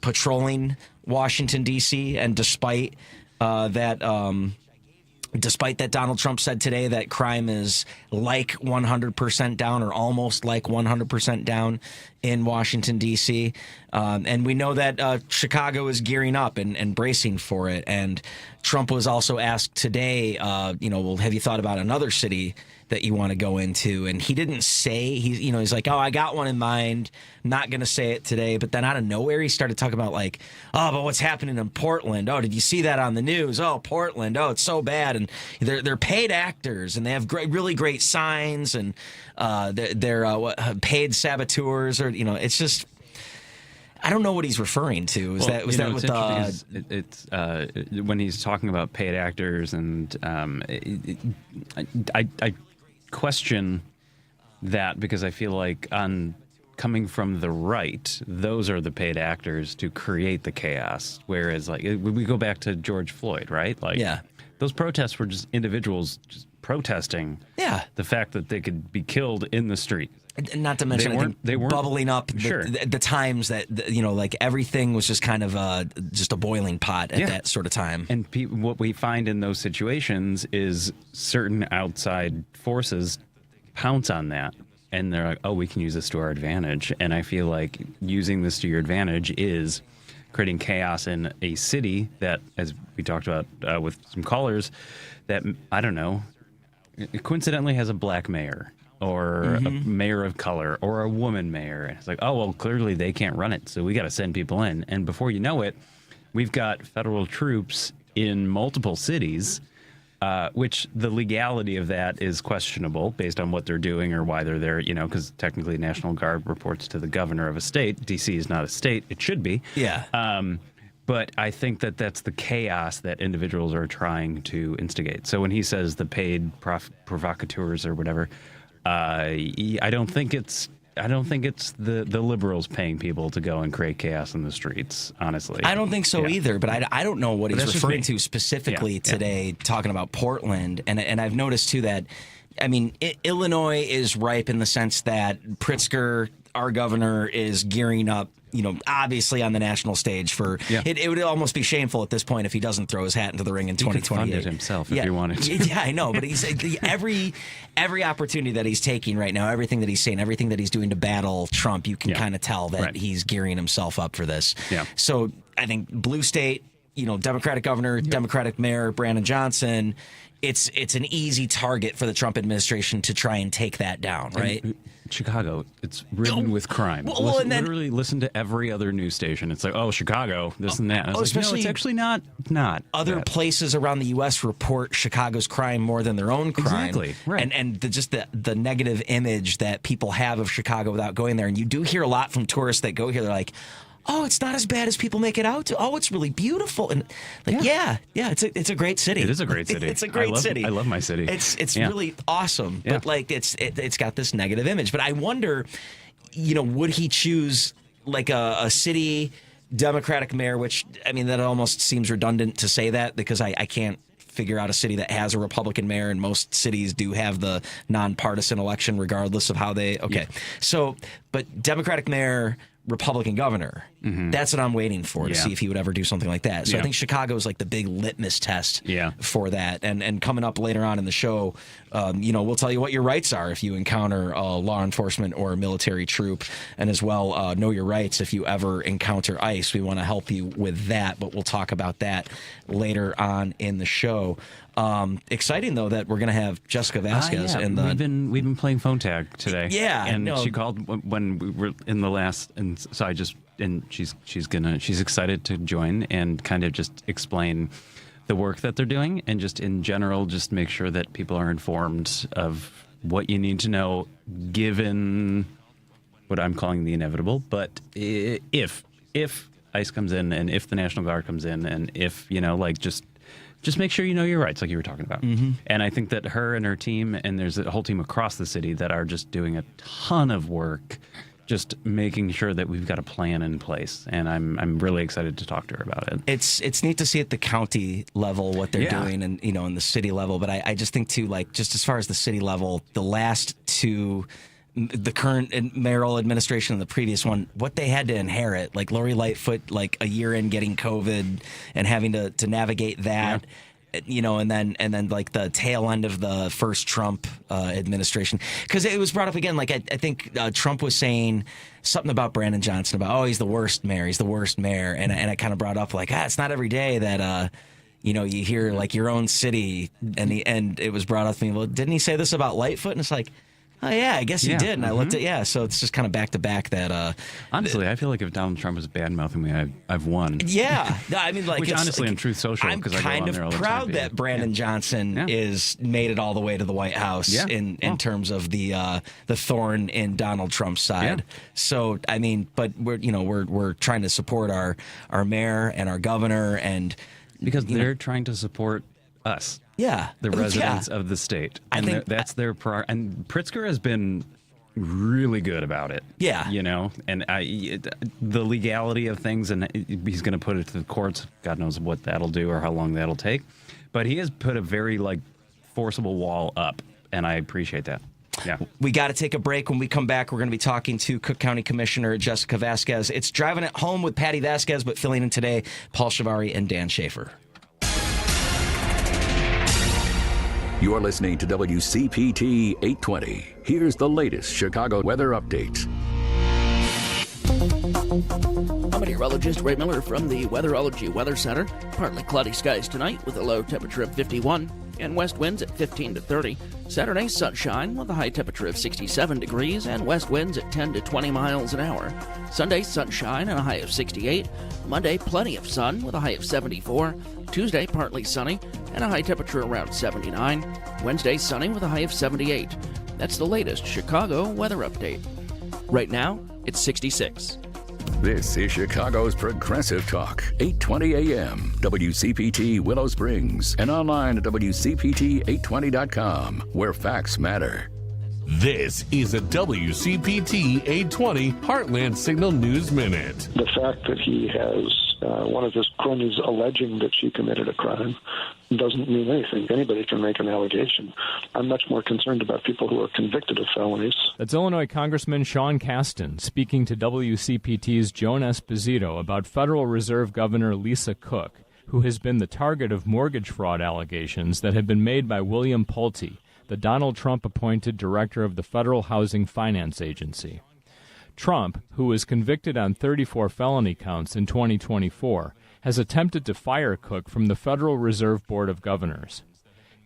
patrolling Washington, D.C., and despite that Despite that, Donald Trump said today that crime is like 100% down or almost like 100% down in Washington, D.C. And we know that Chicago is gearing up and bracing for it. And Trump was also asked today, well, have you thought about another city that you want to go into? And he didn't say, he's like, oh, I got one in mind. Not going to say it today. But then out of nowhere, he started talking about like, oh, but what's happening in Portland? Oh, did you see that on the news? Oh, Portland. Oh, it's so bad. And they're paid actors and they have really great signs and they're paid saboteurs or, it's just, I don't know what he's referring to. Was that with it's when he's talking about paid actors and I question that because I feel like coming from the right, those are the paid actors to create the chaos. Whereas like we go back to George Floyd, right? Like those protests were just individuals just protesting the fact that they could be killed in the street. Not to mention they weren't bubbling up the times that like everything was just kind of just a boiling pot at that sort of time. And what we find in those situations is certain outside forces pounce on that, and they're like, "Oh, we can use this to our advantage." And I feel like using this to your advantage is creating chaos in a city that, as we talked about with some callers, that I don't know, coincidentally has a black mayor. Or a mayor of color, or a woman mayor. And it's like, oh, well, clearly they can't run it, so we got to send people in. And before you know it, we've got federal troops in multiple cities, which the legality of that is questionable based on what they're doing or why they're there, because technically National Guard reports to the governor of a state. D.C. is not a state. It should be. Yeah. But I think that that's the chaos that individuals are trying to instigate. So when he says the paid provocateurs or whatever, I don't think it's the liberals paying people to go and create chaos in the streets, honestly. I don't think so either, but I don't know what he's referring to specifically today, talking about Portland. And I've noticed, too, that, I mean, Illinois is ripe in the sense that Pritzker, our governor, is gearing up, obviously on the national stage for it would almost be shameful at this point if he doesn't throw his hat into the ring in 2028. He could fund it himself if he wanted to. Yeah, I know, but he's every opportunity that he's taking right now, everything that he's saying, everything that he's doing to battle Trump, you can kind of tell that he's gearing himself up for this. Yeah. So I think blue state, Democratic governor, Democratic mayor, Brandon Johnson, it's an easy target for the Trump administration to try and take that down, right? Chicago, it's ridden with crime. Literally listen to every other news station. It's like, oh, Chicago, this and that. And especially, no, it's actually not other places around the U.S. report Chicago's crime more than their own crime. Exactly, right. And the negative image that people have of Chicago without going there. And you do hear a lot from tourists that go here. They're like, oh, it's not as bad as people make it out to. Oh, it's really beautiful. And it's a great city. It is a great city. It's a great city. I love my city. It's really awesome. But it's got this negative image. But I wonder, would he choose like a city Democratic mayor, which, I mean, that almost seems redundant to say that because I can't figure out a city that has a Republican mayor, and most cities do have the nonpartisan election regardless of how they. Okay. So, but Democratic mayor, Republican governor. That's what I'm waiting for to see if he would ever do something like that. So I think Chicago is like the big litmus test for that. And coming up later on in the show, we'll tell you what your rights are if you encounter law enforcement or a military troop, and as well know your rights if you ever encounter ICE. We want to help you with that, but we'll talk about that later on in the show. Exciting though that we're going to have Jessica Vasquez and we've been playing phone tag today. And she called when we were in the last, and so she's excited to join and kind of just explain the work that they're doing, and just in general just make sure that people are informed of what you need to know given what I'm calling the inevitable. But if ICE comes in, and if the National Guard comes in, and if just make sure you know your rights, like you were talking about. And I think that her and her team, and there's a whole team across the city that are just doing a ton of work, just making sure that we've got a plan in place. And I'm really excited to talk to her about it. It's neat to see at the county level what they're doing, and in the city level. But I just think too, like just as far as the city level, the last two. The current mayoral administration and the previous one, what they had to inherit, like Lori Lightfoot, like a year in getting COVID and having to navigate that. and then like the tail end of the first Trump administration, because it was brought up again. Like I think Trump was saying something about Brandon Johnson about, he's the worst mayor, and I kind of brought up like, it's not every day that you hear like your own city, and it was brought up to me, well, didn't he say this about Lightfoot? And it's like, oh, yeah, I guess he did. And I looked at, so it's just kind of back to back that. Honestly, I feel like if Donald Trump was bad mouthing me, I've won. Yeah. I mean, like, which honestly, on Truth Social, I'm kind of proud that Brandon Johnson is made it all the way to the White House in terms of the thorn in Donald Trump's side. Yeah. So, I mean, but we're trying to support our mayor and our governor, and because they're trying to support us. Yeah, the residents of the state. And I think that's their and Pritzker has been really good about it. Yeah, and the legality of things, and he's going to put it to the courts. God knows what that'll do or how long that'll take. But he has put a very forcible wall up, and I appreciate that. Yeah. We got to take a break. When we come back, we're going to be talking to Cook County Commissioner Jessica Vasquez. It's Driving It Home with Patti Vasquez, but filling in today, Paul Chivari and Dan Schaefer. You're listening to WCPT 820. Here's the latest Chicago weather update. I'm meteorologist Ray Miller from the Weatherology Weather Center. Partly cloudy skies tonight with a low temperature of 51 and west winds at 15 to 30. Saturday, sunshine with a high temperature of 67 degrees and west winds at 10 to 20 miles an hour. Sunday, sunshine and a high of 68. Monday, plenty of sun with a high of 74. Tuesday, partly sunny and a high temperature around 79. Wednesday, sunny with a high of 78. That's the latest Chicago weather update. Right now, it's 66. This is Chicago's Progressive Talk, 820 AM, WCPT Willow Springs, and online at WCPT820.com, where facts matter. This is a WCPT 820 Heartland Signal News Minute. The fact that he has one of his cronies alleging that she committed a crime doesn't mean anything. Anybody can make an allegation. I'm much more concerned about people who are convicted of felonies. That's Illinois Congressman Sean Casten speaking to WCPT's Joan Esposito about Federal Reserve Governor Lisa Cook, who has been the target of mortgage fraud allegations that have been made by William Pulte, the Donald Trump-appointed director of the Federal Housing Finance Agency. Trump, who was convicted on 34 felony counts in 2024, has attempted to fire Cook from the Federal Reserve Board of Governors.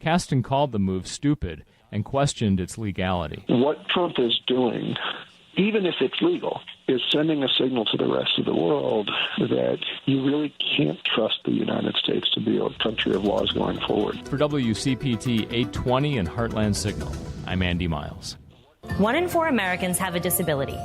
Casten called the move stupid and questioned its legality. What Trump is doing, even if it's legal, is sending a signal to the rest of the world that you really can't trust the United States to be a country of laws going forward. For WCPT 820 and Heartland Signal, I'm Andy Miles. 1 in 4 Americans have a disability.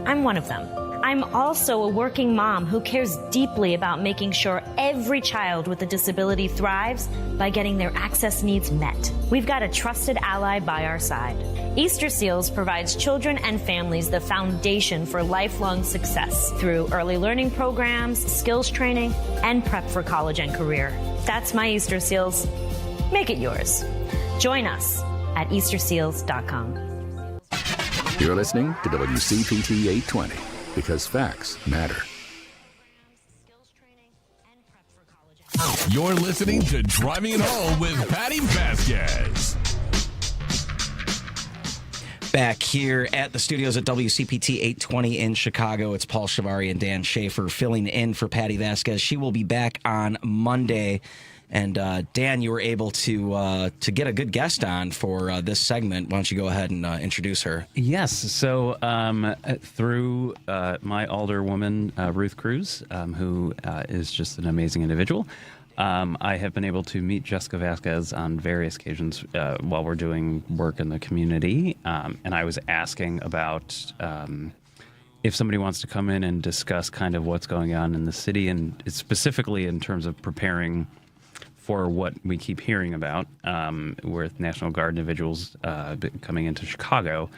I'm one of them. I'm also a working mom who cares deeply about making sure every child with a disability thrives by getting their access needs met. We've got a trusted ally by our side. Easter Seals provides children and families the foundation for lifelong success through early learning programs, skills training, and prep for college and career. That's my Easter Seals. Make it yours. Join us at easterseals.com. You're listening to WCPT 820, because facts matter. You're listening to Driving It Home with Patti Vasquez. Back here at the studios at WCPT 820 in Chicago, it's Paul Chivari and Dan Schaefer filling in for Patti Vasquez. She will be back on Monday. And Dan, you were able to get a good guest on for this segment. Why don't you go ahead and introduce her? Yes. So through my alderwoman, Ruth Cruz, who is just an amazing individual, I have been able to meet Jessica Vasquez on various occasions while we're doing work in the community. And I was asking about if somebody wants to come in and discuss kind of what's going on in the city, and specifically in terms of preparing for what we keep hearing about with National Guard individuals coming into Chicago.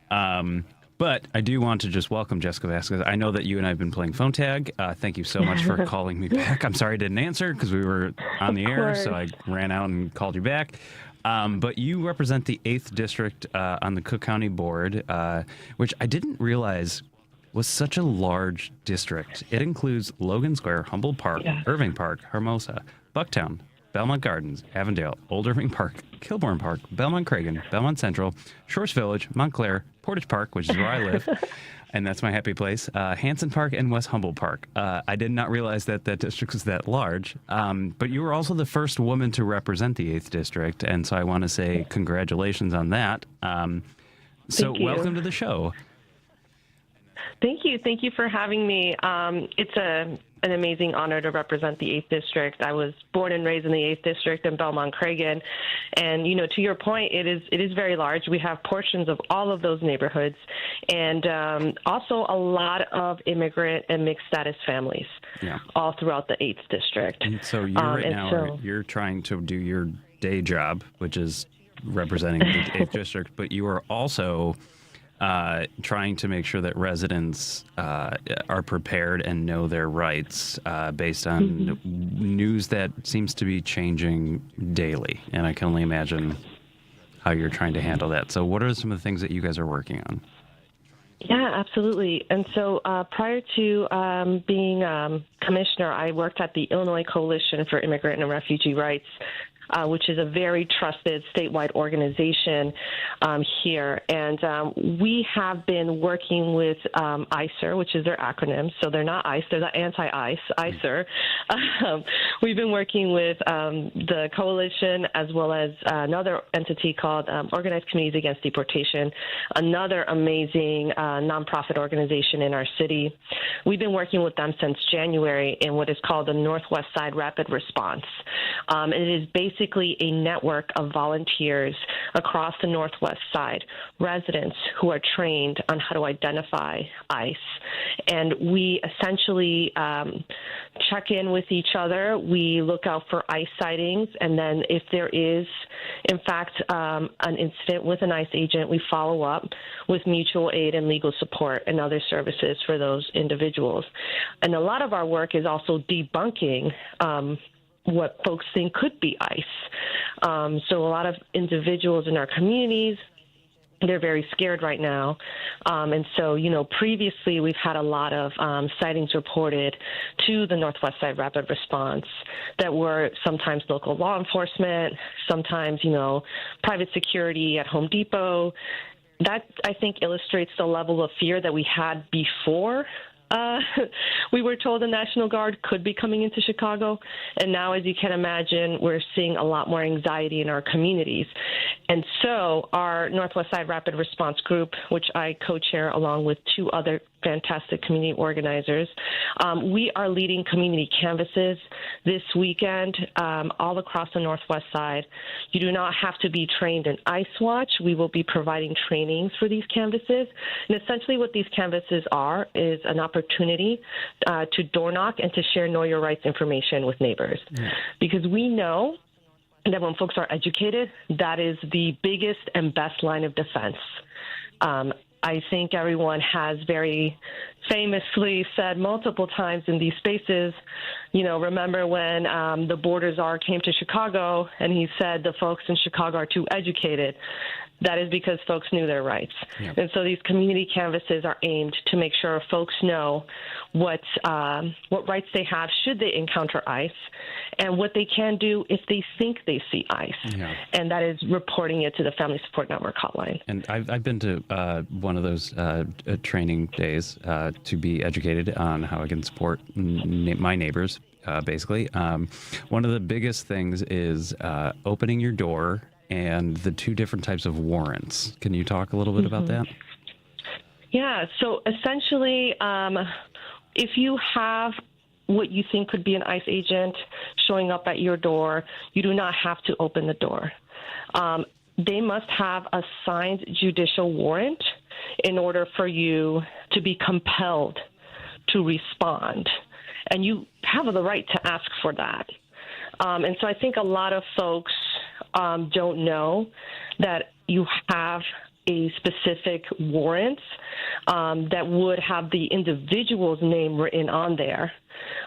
But I do want to just welcome Jessica Vasquez. I know that you and I have been playing phone tag. Thank you so much for calling me back. I'm sorry I didn't answer because we were on the air, so I ran out and called you back. But you represent the 8th District on the Cook County Board, which I didn't realize was such a large district. It includes Logan Square, Humboldt Park, Irving Park, Hermosa, Bucktown, Belmont Gardens, Avondale, Old Irving Park, Kilbourne Park, Belmont Cragen, Belmont Central, Shores Village, Montclair, Portage Park, which is where I live, and that's my happy place, Hanson Park, and West Humboldt Park. I did not realize that that district was that large, but you were also the first woman to represent the 8th District, and so I want to say congratulations on that. So welcome to the show. Thank you. Thank you for having me. It's an amazing honor to represent the 8th District. I was born and raised in the 8th District in Belmont Cragen. And, you know, to your point, it is very large. We have portions of all of those neighborhoods and also a lot of immigrant and mixed status families all throughout the 8th District. And so you're trying to do your day job, which is representing the 8th District, but you are also trying to make sure that residents are prepared and know their rights based on news that seems to be changing daily. And I can only imagine how you're trying to handle that. So what are some of the things that you guys are working on? Yeah, absolutely. And so prior to being commissioner, I worked at the Illinois Coalition for Immigrant and Refugee Rights, which is a very trusted statewide organization here. And we have been working with ICER, which is their acronym. So they're not ICE, they're the anti-ICE, ICER. We've been working with the coalition as well as another entity called Organized Communities Against Deportation, another amazing nonprofit organization in our city. We've been working with them since January in what is called the Northwest Side Rapid Response. And it is basically a network of volunteers across the Northwest Side, residents who are trained on how to identify ICE. And we essentially check in with each other. We look out for ICE sightings, and then if there is, in fact, an incident with an ICE agent, we follow up with mutual aid and legal support and other services for those individuals. And a lot of our work is also debunking what folks think could be ICE. So a lot of individuals in our communities, they're very scared right now. And so, you know, previously we've had a lot of sightings reported to the Northwest Side Rapid Response that were sometimes local law enforcement, sometimes, you know, private security at Home Depot. That, I think, illustrates the level of fear that we had before we were told the National Guard could be coming into Chicago. And now, as you can imagine, we're seeing a lot more anxiety in our communities. And so our Northwest Side Rapid Response Group, which I co-chair along with two other fantastic community organizers, we are leading community canvases this weekend all across the Northwest Side. You do not have to be trained in ICE Watch. We will be providing trainings for these canvases. And essentially what these canvases are is an opportunity to door knock and to share Know Your Rights information with neighbors. Because we know that when folks are educated, that is the biggest and best line of defense. I think everyone has very famously said multiple times in these spaces, you know, remember when the border czar came to Chicago and he said the folks in Chicago are too educated. That is because folks knew their rights. Yep. And so these community canvases are aimed to make sure folks know what rights they have should they encounter ICE and what they can do if they think they see ICE. Yeah. And that is reporting it to the Family Support Network hotline. And I've been to one of those training days to be educated on how I can support my neighbors, basically. One of the biggest things is opening your door and the two different types of warrants. Can you talk a little bit about that? Yeah, so essentially, if you have what you think could be an ICE agent showing up at your door, you do not have to open the door. They must have a signed judicial warrant in order for you to be compelled to respond. And you have the right to ask for that. And so I think a lot of folks don't know that you have a specific warrant that would have the individual's name written on there,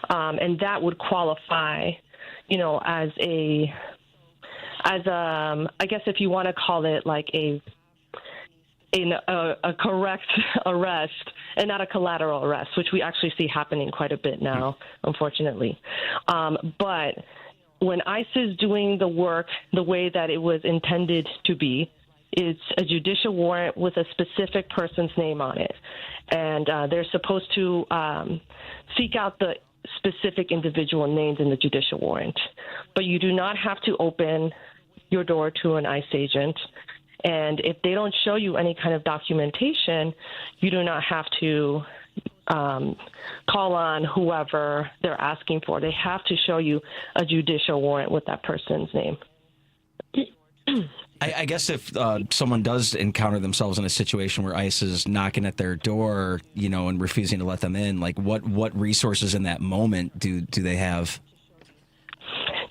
and that would qualify, you know, as I guess if you want to call it like a correct arrest and not a collateral arrest, which we actually see happening quite a bit now, unfortunately. But when ICE is doing the work the way that it was intended to be, it's a judicial warrant with a specific person's name on it. And they're supposed to seek out the specific individual named in the judicial warrant. But you do not have to open your door to an ICE agent. And if they don't show you any kind of documentation, you do not have to call on whoever they're asking for. They have to show you a judicial warrant with that person's name. I guess if someone does encounter themselves in a situation where ICE is knocking at their door, and refusing to let them in, like what resources in that moment do they have?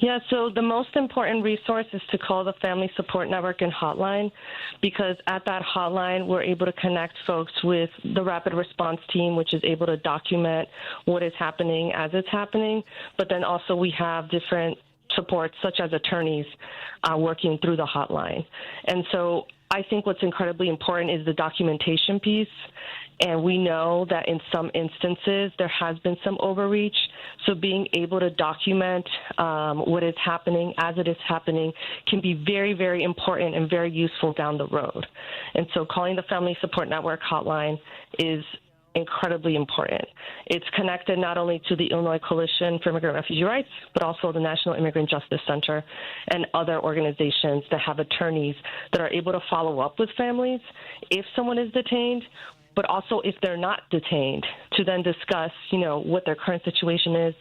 Yeah, so the most important resource is to call the Family Support Network and hotline, because at that hotline, we're able to connect folks with the rapid response team, which is able to document what is happening as it's happening. But then also we have different supports, such as attorneys, working through the hotline. And so I think what's incredibly important is the documentation piece. And we know that in some instances there has been some overreach. So being able to document what is happening as it is happening can be very, very important and very useful down the road. And so calling the Family Support Network hotline is incredibly important. It's connected not only to the Illinois Coalition for Immigrant and Refugee Rights, but also the National Immigrant Justice Center and other organizations that have attorneys that are able to follow up with families if someone is detained, but also if they're not detained, to then discuss, what their current situation is,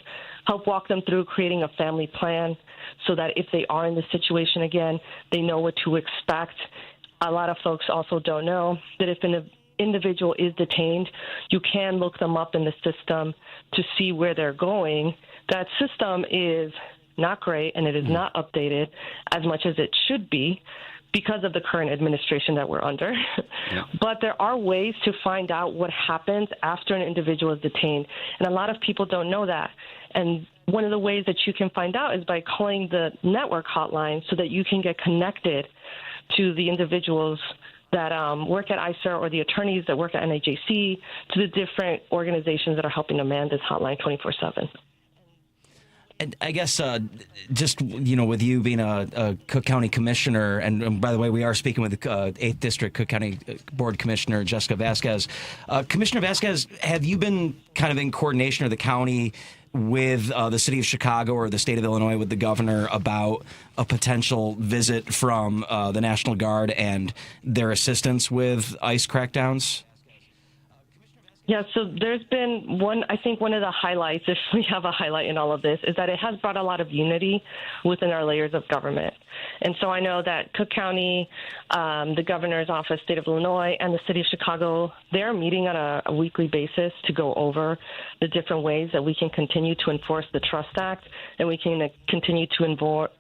help walk them through creating a family plan so that if they are in this situation again, they know what to expect. A lot of folks also don't know that if an individual is detained, you can look them up in the system to see where they're going. That system is not great, and it is not updated as much as it should be because of the current administration that we're under. Yeah. But there are ways to find out what happens after an individual is detained, and a lot of people don't know that. And one of the ways that you can find out is by calling the network hotline so that you can get connected to the individuals that work at ICER or the attorneys that work at NAJC, to the different organizations that are helping to man this hotline 24/7. And I guess just, with you being a Cook County Commissioner, and by the way, we are speaking with the 8th District Cook County Board Commissioner Jessica Vasquez. Commissioner Vasquez, have you been kind of in coordination, or the county, with the city of Chicago or the state of Illinois, with the governor, about a potential visit from the National Guard and their assistance with ICE crackdowns? Yeah, so there's been one of the highlights, if we have a highlight in all of this, is that it has brought a lot of unity within our layers of government. And so I know that Cook County, the governor's office, state of Illinois, and the city of Chicago, they're meeting on a weekly basis to go over the different ways that we can continue to enforce the Trust Act, and we can continue to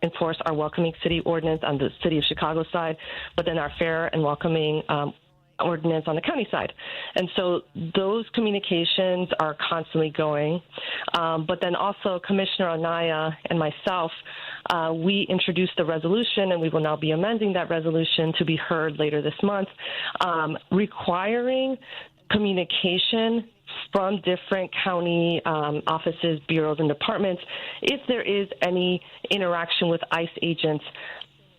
enforce our Welcoming City ordinance on the city of Chicago side, but then our fair and welcoming ordinance on the county side. And so those communications are constantly going. But then also Commissioner Anaya and myself, we introduced the resolution, and we will now be amending that resolution to be heard later this month, requiring communication from different county offices, bureaus, and departments if there is any interaction with ICE agents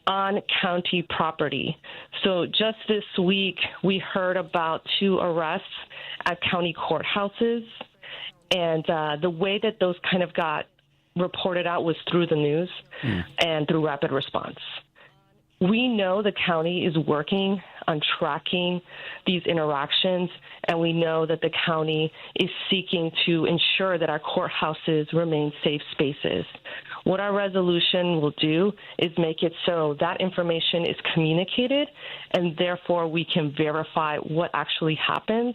on county property. So just this week, we heard about 2 arrests at county courthouses, and the way that those kind of got reported out was through the news and through rapid response. We know the county is working on tracking these interactions, and we know that the county is seeking to ensure that our courthouses remain safe spaces. What our resolution will do is make it so that information is communicated, and therefore we can verify what actually happens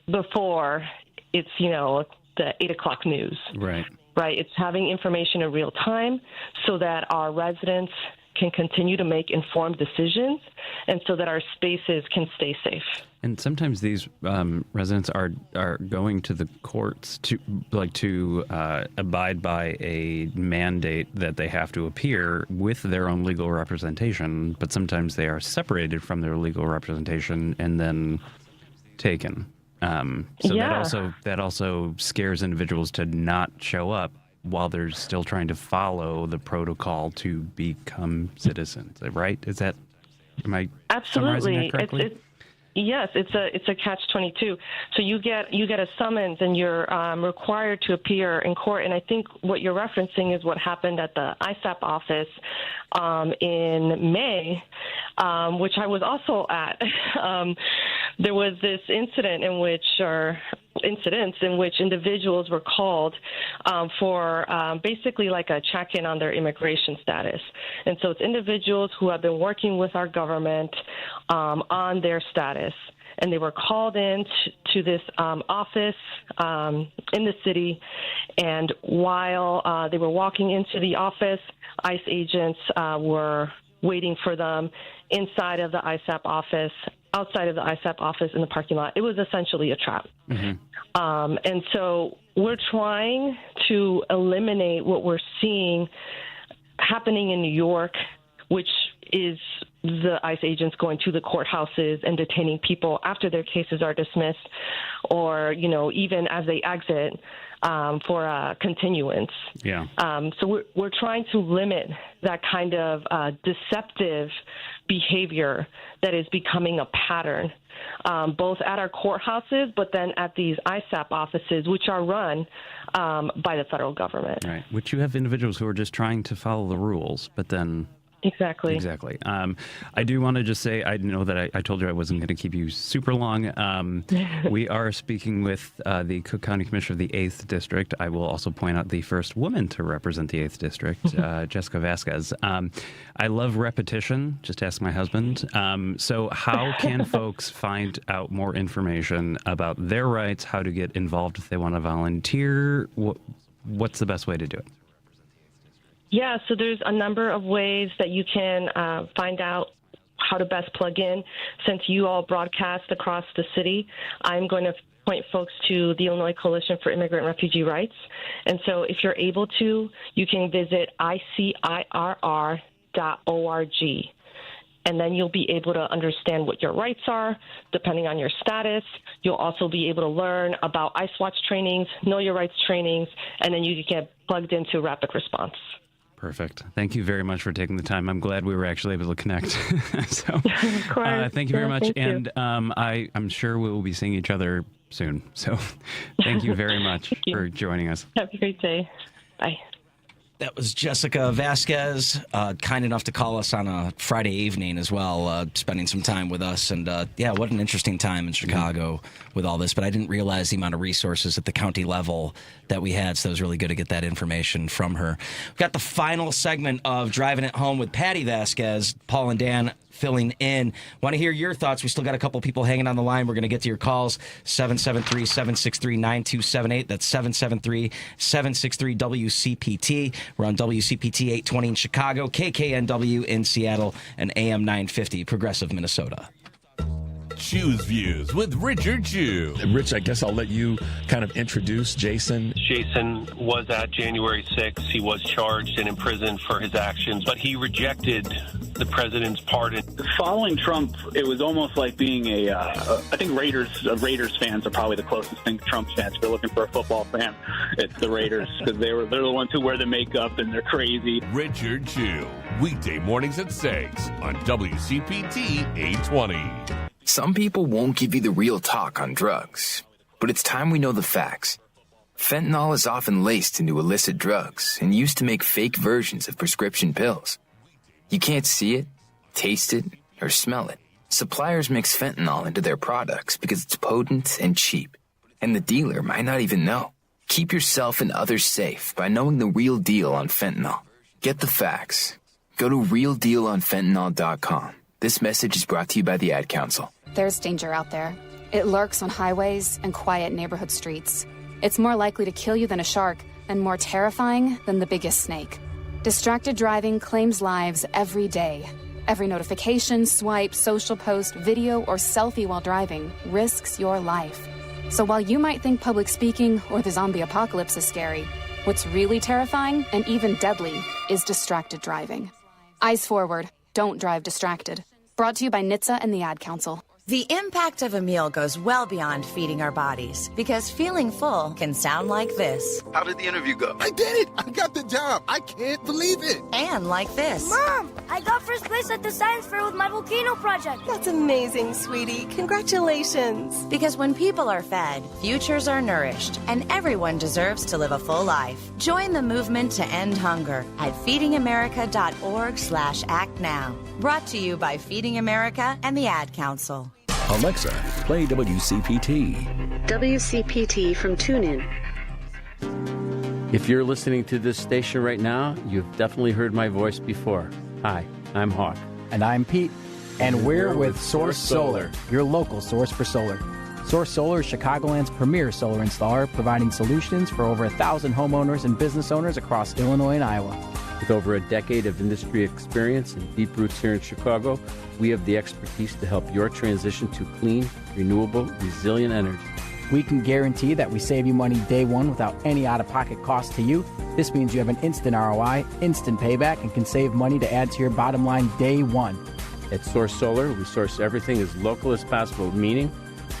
before it's, the 8 o'clock news. Right. Right. It's having information in real time so that our residents can continue to make informed decisions, and so that our spaces can stay safe. And sometimes these residents are going to the courts to abide by a mandate that they have to appear with their own legal representation, but sometimes they are separated from their legal representation and then taken. That also scares individuals to not show up while they're still trying to follow the protocol to become citizens, right? Am I summarizing that correctly? Yes, it's a catch-22. So you get a summons and you're required to appear in court. And I think what you're referencing is what happened at the ISAP office in May, which I was also at. There was this incidents in which individuals were called for basically like a check-in on their immigration status. And so it's individuals who have been working with our government on their status. And they were called in to this office in the city. And while they were walking into the office, ICE agents were waiting for them inside of the ISAP office, outside of the ISAP office in the parking lot. It was essentially a trap. Mm-hmm. And so we're trying to eliminate what we're seeing happening in New York, which is the ICE agents going to the courthouses and detaining people after their cases are dismissed, or, even as they exit for a continuance. Yeah. So we're trying to limit that kind of deceptive behavior that is becoming a pattern, both at our courthouses, but then at these ISAP offices, which are run by the federal government. Right. Which you have individuals who are just trying to follow the rules, but then... Exactly. I do want to just say, I know that I told you I wasn't going to keep you super long. We are speaking with the Cook County Commissioner of the 8th District. I will also point out the first woman to represent the 8th District, Jessica Vasquez. I love repetition. Just ask my husband. So how can folks find out more information about their rights, how to get involved if they want to volunteer? What's the best way to do it? Yeah, so there's a number of ways that you can find out how to best plug in. Since you all broadcast across the city, I'm going to point folks to the Illinois Coalition for Immigrant and Refugee Rights. And so if you're able to, you can visit icirr.org. And then you'll be able to understand what your rights are, depending on your status. You'll also be able to learn about ICE Watch trainings, Know Your Rights trainings, and then you can get plugged into rapid response. Perfect. Thank you very much for taking the time. I'm glad we were actually able to connect. Thank you very much. And I'm sure we will be seeing each other soon. So thank you very much for joining us. Have a great day. Bye. That was Jessica Vasquez, kind enough to call us on a Friday evening as well, spending some time with us. And what an interesting time in Chicago with all this. But I didn't realize the amount of resources at the county level that we had. So it was really good to get that information from her. We've got the final segment of Driving It Home with Patti Vasquez, Paul and Dan filling in. Want to hear your thoughts. We still got a couple people hanging on the line. We're going to get to your calls. 773-763-9278. That's 773-763-WCPT. We're on WCPT 820 in Chicago, KKNW in Seattle, and AM 950, Progressive Minnesota. Choose Views with Richard Chew. Rich, I guess I'll let you kind of introduce Jason. Jason was at January 6th. He was charged and imprisoned for his actions, but he rejected the president's pardon. Following Trump, it was almost like being I think Raiders fans are probably the closest thing to Trump fans. If you're looking for a football fan, it's the Raiders, because they're the ones who wear the makeup and they're crazy. Richard Chew, weekday mornings at 6 on WCPT 820. Some people won't give you the real talk on drugs, but it's time we know the facts. Fentanyl is often laced into illicit drugs and used to make fake versions of prescription pills. You can't see it, taste it, or smell it. Suppliers mix fentanyl into their products because it's potent and cheap, and the dealer might not even know. Keep yourself and others safe by knowing the real deal on fentanyl. Get the facts. Go to realdealonfentanyl.com. This message is brought to you by the Ad Council. There's danger out there. It lurks on highways and quiet neighborhood streets. It's more likely to kill you than a shark and more terrifying than the biggest snake. Distracted driving claims lives every day. Every notification, swipe, social post, video, or selfie while driving risks your life. So while you might think public speaking or the zombie apocalypse is scary, what's really terrifying and even deadly is distracted driving. Eyes forward. Don't drive distracted. Brought to you by NHTSA and the Ad Council. The impact of a meal goes well beyond feeding our bodies, because feeling full can sound like this. How did the interview go? I did it! I got the job! I can't believe it! And like this. Mom, I got first place at the science fair with my volcano project. That's amazing, sweetie. Congratulations. Because when people are fed, futures are nourished, and everyone deserves to live a full life. Join the movement to end hunger at feedingamerica.org/act now. Brought to you by Feeding America and the Ad Council. Alexa, play WCPT. WCPT from TuneIn. If you're listening to this station right now, you've definitely heard my voice before. Hi, I'm Hawk. And I'm Pete. And we're with Source Solar, your local source for solar. Source Solar is Chicagoland's premier solar installer, providing solutions for over 1,000 homeowners and business owners across Illinois and Iowa. With over a decade of industry experience and deep roots here in Chicago, we have the expertise to help your transition to clean, renewable, resilient energy. We can guarantee that we save you money day one without any out-of-pocket cost to you. This means you have an instant ROI, instant payback, and can save money to add to your bottom line day one. At Source Solar, we source everything as local as possible, meaning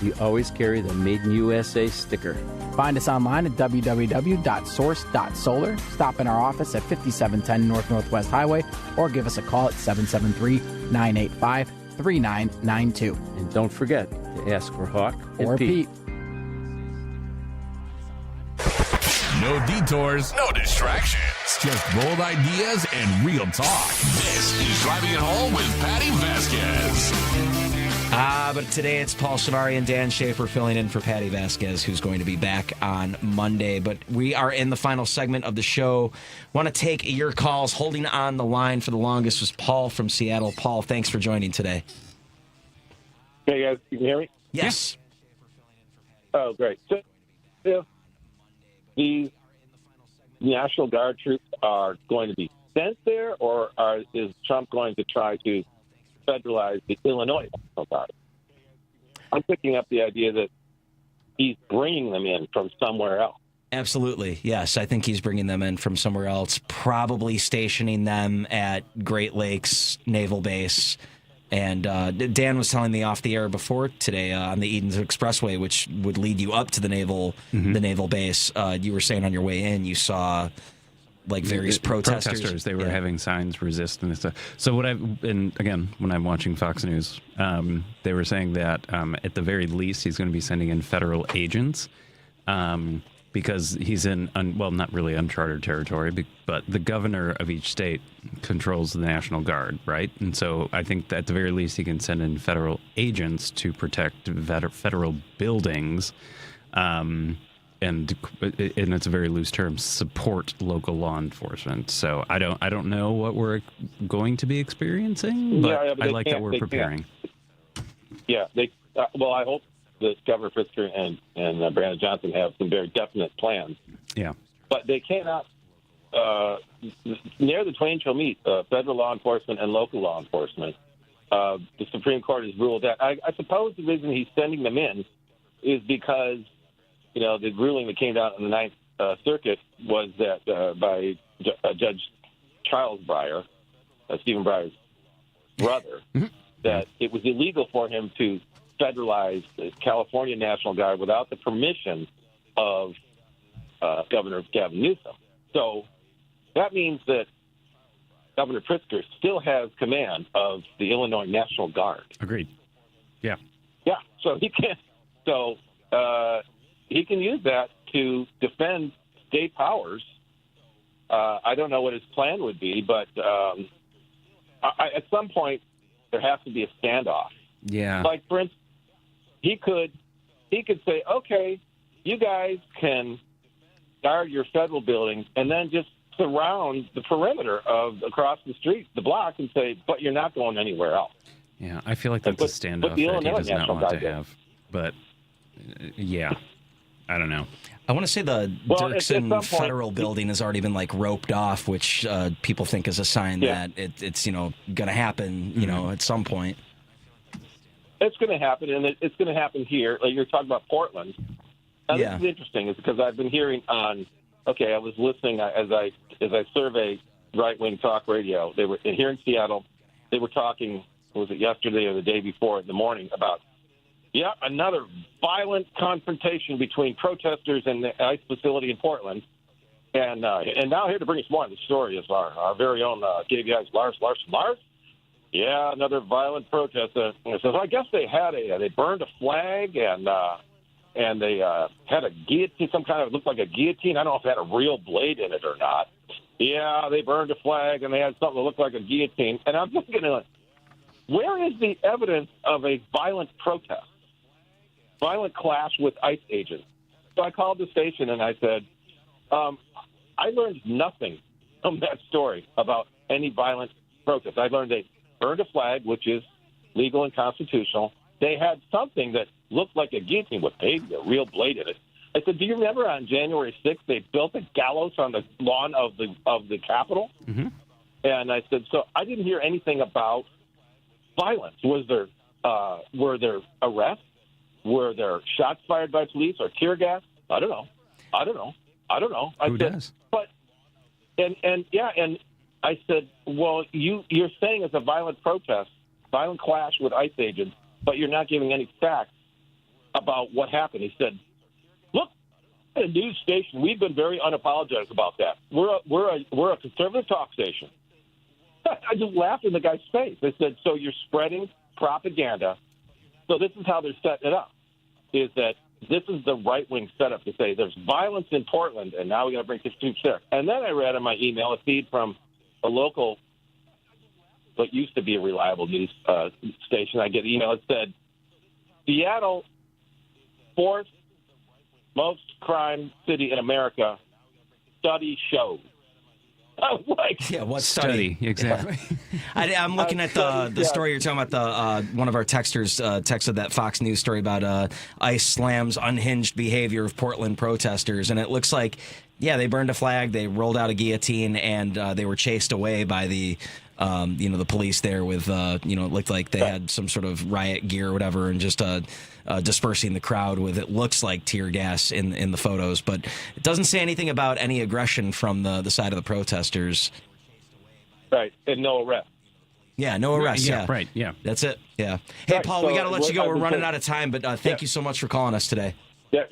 we always carry the Made in USA sticker. Find us online at www.source.solar. Stop in our office at 5710 North Northwest Highway or give us a call at 773-985-3992. And don't forget to ask for Hawk or Pete. No detours, no distractions. Just bold ideas and real talk. This is Driving It Home with Patti Vasquez. But today it's Paul Chivari and Dan Schaefer filling in for Patti Vasquez, who's going to be back on Monday. But we are in the final segment of the show. Want to take your calls. Holding on the line for the longest was Paul from Seattle. Paul, thanks for joining today. Hey, guys, you can hear me? Yes. Oh, great. So, if these National Guard troops are going to be sent there, or is Trump going to try to federalize the Illinois National Guard? I'm picking up the idea that he's bringing them in from somewhere else. Absolutely. Yes, I think he's bringing them in from somewhere else, probably stationing them at Great Lakes Naval Base. And Dan was telling me off the air before today on the Edens Expressway, which would lead you up to the naval base. You were saying on your way in, you saw like various protesters. They were having signs resisting and stuff. So when I'm watching Fox News, they were saying that at the very least he's going to be sending in federal agents because he's in not really uncharted territory, but the governor of each state controls the National Guard, right? And so I think that at the very least he can send in federal agents to protect federal buildings. And it's a very loose term, support local law enforcement. So I don't know what we're going to be experiencing, but I like that we're preparing. Yeah, I hope that Governor Pritzker and Brandon Johnson have some very definite plans. Yeah, but they cannot. Near the twain shall meet, federal law enforcement and local law enforcement. The Supreme Court has ruled that. I suppose the reason he's sending them in is because, the ruling that came down in the Ninth Circuit was that by Judge Charles Breyer, Stephen Breyer's brother, that it was illegal for him to federalize the California National Guard without the permission of Governor Gavin Newsom. So that means that Governor Pritzker still has command of the Illinois National Guard. Agreed. Yeah. Yeah. So he can. So he can use that to defend state powers. I don't know what his plan would be, but at some point there has to be a standoff. Yeah. Like, for instance, he could say, okay, you guys can guard your federal buildings and then just surround the perimeter of across the street, the block, and say, but you're not going anywhere else. Yeah, I feel like that's a standoff that he does not want to have. But, yeah, I don't know. I want to say the Dirksen Federal Building has already been roped off, which people think is a sign that it's going to happen at some point. It's going to happen, and it's going to happen here. Like you're talking about Portland. Now, this is interesting, is because I've been hearing I was listening as I survey right-wing talk radio. They were here in Seattle. They were talking, was it yesterday or the day before in the morning, about Yeah, another violent confrontation between protesters and the ICE facility in Portland. And now here to bring us more on the story is our very own KBI's Lars. Yeah, another violent protest. So I guess they burned a flag and they had a guillotine, some kind of looked like a guillotine. I don't know if it had a real blade in it or not. Yeah, they burned a flag and they had something that looked like a guillotine. And I'm thinking, where is the evidence of a violent protest, violent clash with ICE agents? So I called the station and I said, I learned nothing from that story about any violent protest. I learned they burned a flag, which is legal and constitutional. They had something that looked like a guillotine with maybe a real blade in it. I said, do you remember on January 6th they built a gallows on the lawn of the Capitol? Mm-hmm. And I said, so I didn't hear anything about violence. Were there arrests? Were there shots fired by police or tear gas? I don't know. Who does? But and I said, well, you're saying it's a violent protest, violent clash with ICE agents, but you're not giving any facts about what happened. He said, look, at a news station, we've been very unapologetic about that. We're a conservative talk station. I just laughed in the guy's face. I said, so you're spreading propaganda. So this is how they're setting it up, is that this is the right-wing setup to say there's violence in Portland, and now we're going to bring 6 troops there. And then I read in my email a feed from a local, what used to be a reliable news station. I get an email that said, Seattle, fourth most crime city in America, study shows. Like, yeah, what study? Exactly. I'm looking at the story you're talking about. One of our texters texted that Fox News story about ICE slams unhinged behavior of Portland protesters, and it looks like, yeah, they burned a flag, they rolled out a guillotine, and they were chased away by the the police there with it looked like they had some sort of riot gear or whatever, and just dispersing the crowd with, it looks like, tear gas in the photos, but it doesn't say anything about any aggression from the side of the protesters. Right, and no arrest. Yeah, no arrests. Yeah, right. Yeah, that's it. Yeah. Hey, right, Paul, so we got to let you go. We're running out of time, but thank you so much for calling us today. Yeah.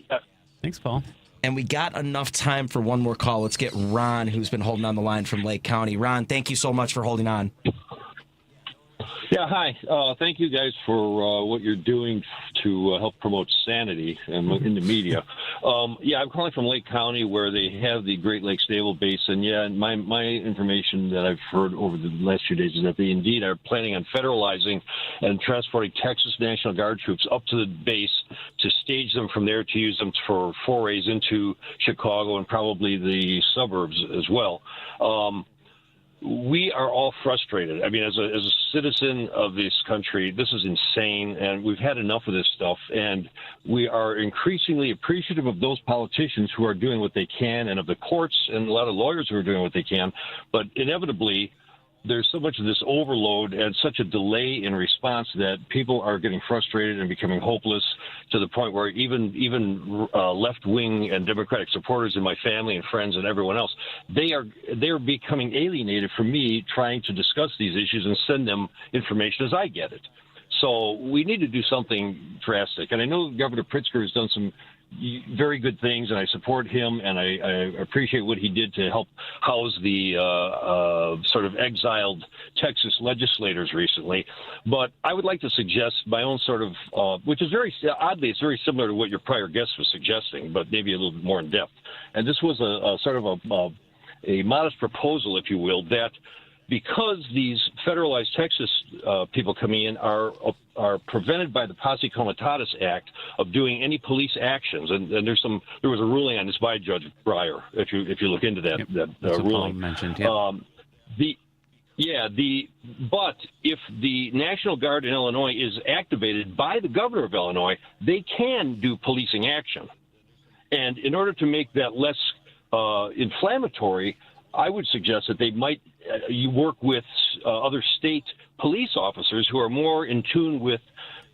Thanks, Paul. And we got enough time for one more call. Let's get Ron, who's been holding on the line from Lake County. Ron, thank you so much for holding on. Yeah, hi. Thank you guys for what you're doing to help promote sanity in the media. I'm calling from Lake County, where they have the Great Lakes Naval Base, and my information that I've heard over the last few days is that they indeed are planning on federalizing and transporting Texas National Guard troops up to the base to stage them from there to use them for forays into Chicago and probably the suburbs as well. We are all frustrated. I mean, as a citizen of this country, this is insane, and we've had enough of this stuff. And we are increasingly appreciative of those politicians who are doing what they can, and of the courts and a lot of lawyers who are doing what they can. But inevitably, there's so much of this overload and such a delay in response that people are getting frustrated and becoming hopeless, to the point where even left-wing and Democratic supporters in my family and friends and everyone else, they're becoming alienated from me trying to discuss these issues and send them information as I get it. So we need to do something drastic. And I know Governor Pritzker has done some very good things, and I support him, and I appreciate what he did to help house the sort of exiled Texas legislators recently. But I would like to suggest my own sort of, which is oddly, it's very similar to what your prior guest was suggesting, but maybe a little bit more in depth. And this was a sort of a modest proposal, if you will, that because these federalized Texas people coming in are prevented by the Posse Comitatus Act of doing any police actions, and there was a ruling on this by Judge Breyer. If you look into that That's what ruling, Paul mentioned. But if the National Guard in Illinois is activated by the governor of Illinois, they can do policing action, and in order to make that less inflammatory, I would suggest that they might you work with other state police officers who are more in tune with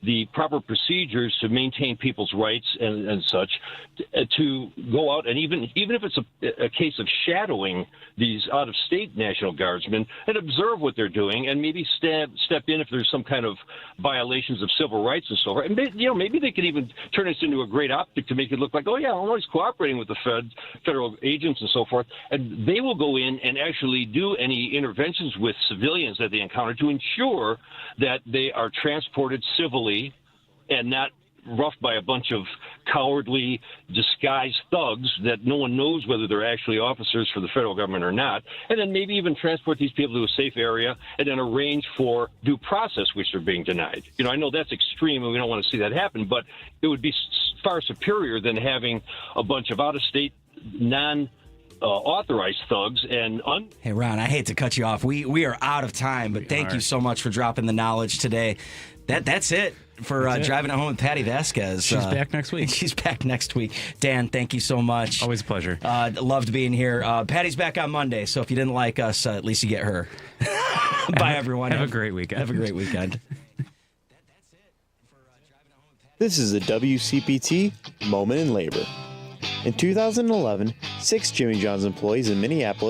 the proper procedures to maintain people's rights and such, to go out and even if it's a case of shadowing these out-of-state National Guardsmen and observe what they're doing and maybe step in if there's some kind of violations of civil rights and so forth. And maybe they could even turn this into a great optic to make it look like, oh yeah, Illinois is cooperating with the federal agents and so forth, and they will go in and actually do any interventions with civilians that they encounter to ensure that they are transported civilly and not roughed by a bunch of cowardly, disguised thugs that no one knows whether they're actually officers for the federal government or not, and then maybe even transport these people to a safe area and then arrange for due process, which they're being denied. I know that's extreme and we don't want to see that happen, but it would be far superior than having a bunch of out-of-state, authorized thugs and Hey Ron, I hate to cut you off. We are out of time, but thank you so much for dropping the knowledge today. That's it for Driving It Home with Patti Vasquez. She's back next week. She's back next week. Dan, thank you so much. Always a pleasure. Loved being here. Patty's back on Monday, so if you didn't like us, at least you get her. Bye, everyone. Have a great weekend. Have a great weekend. This is a WCPT Moment in Labor. In 2011, 6 Jimmy John's employees in Minneapolis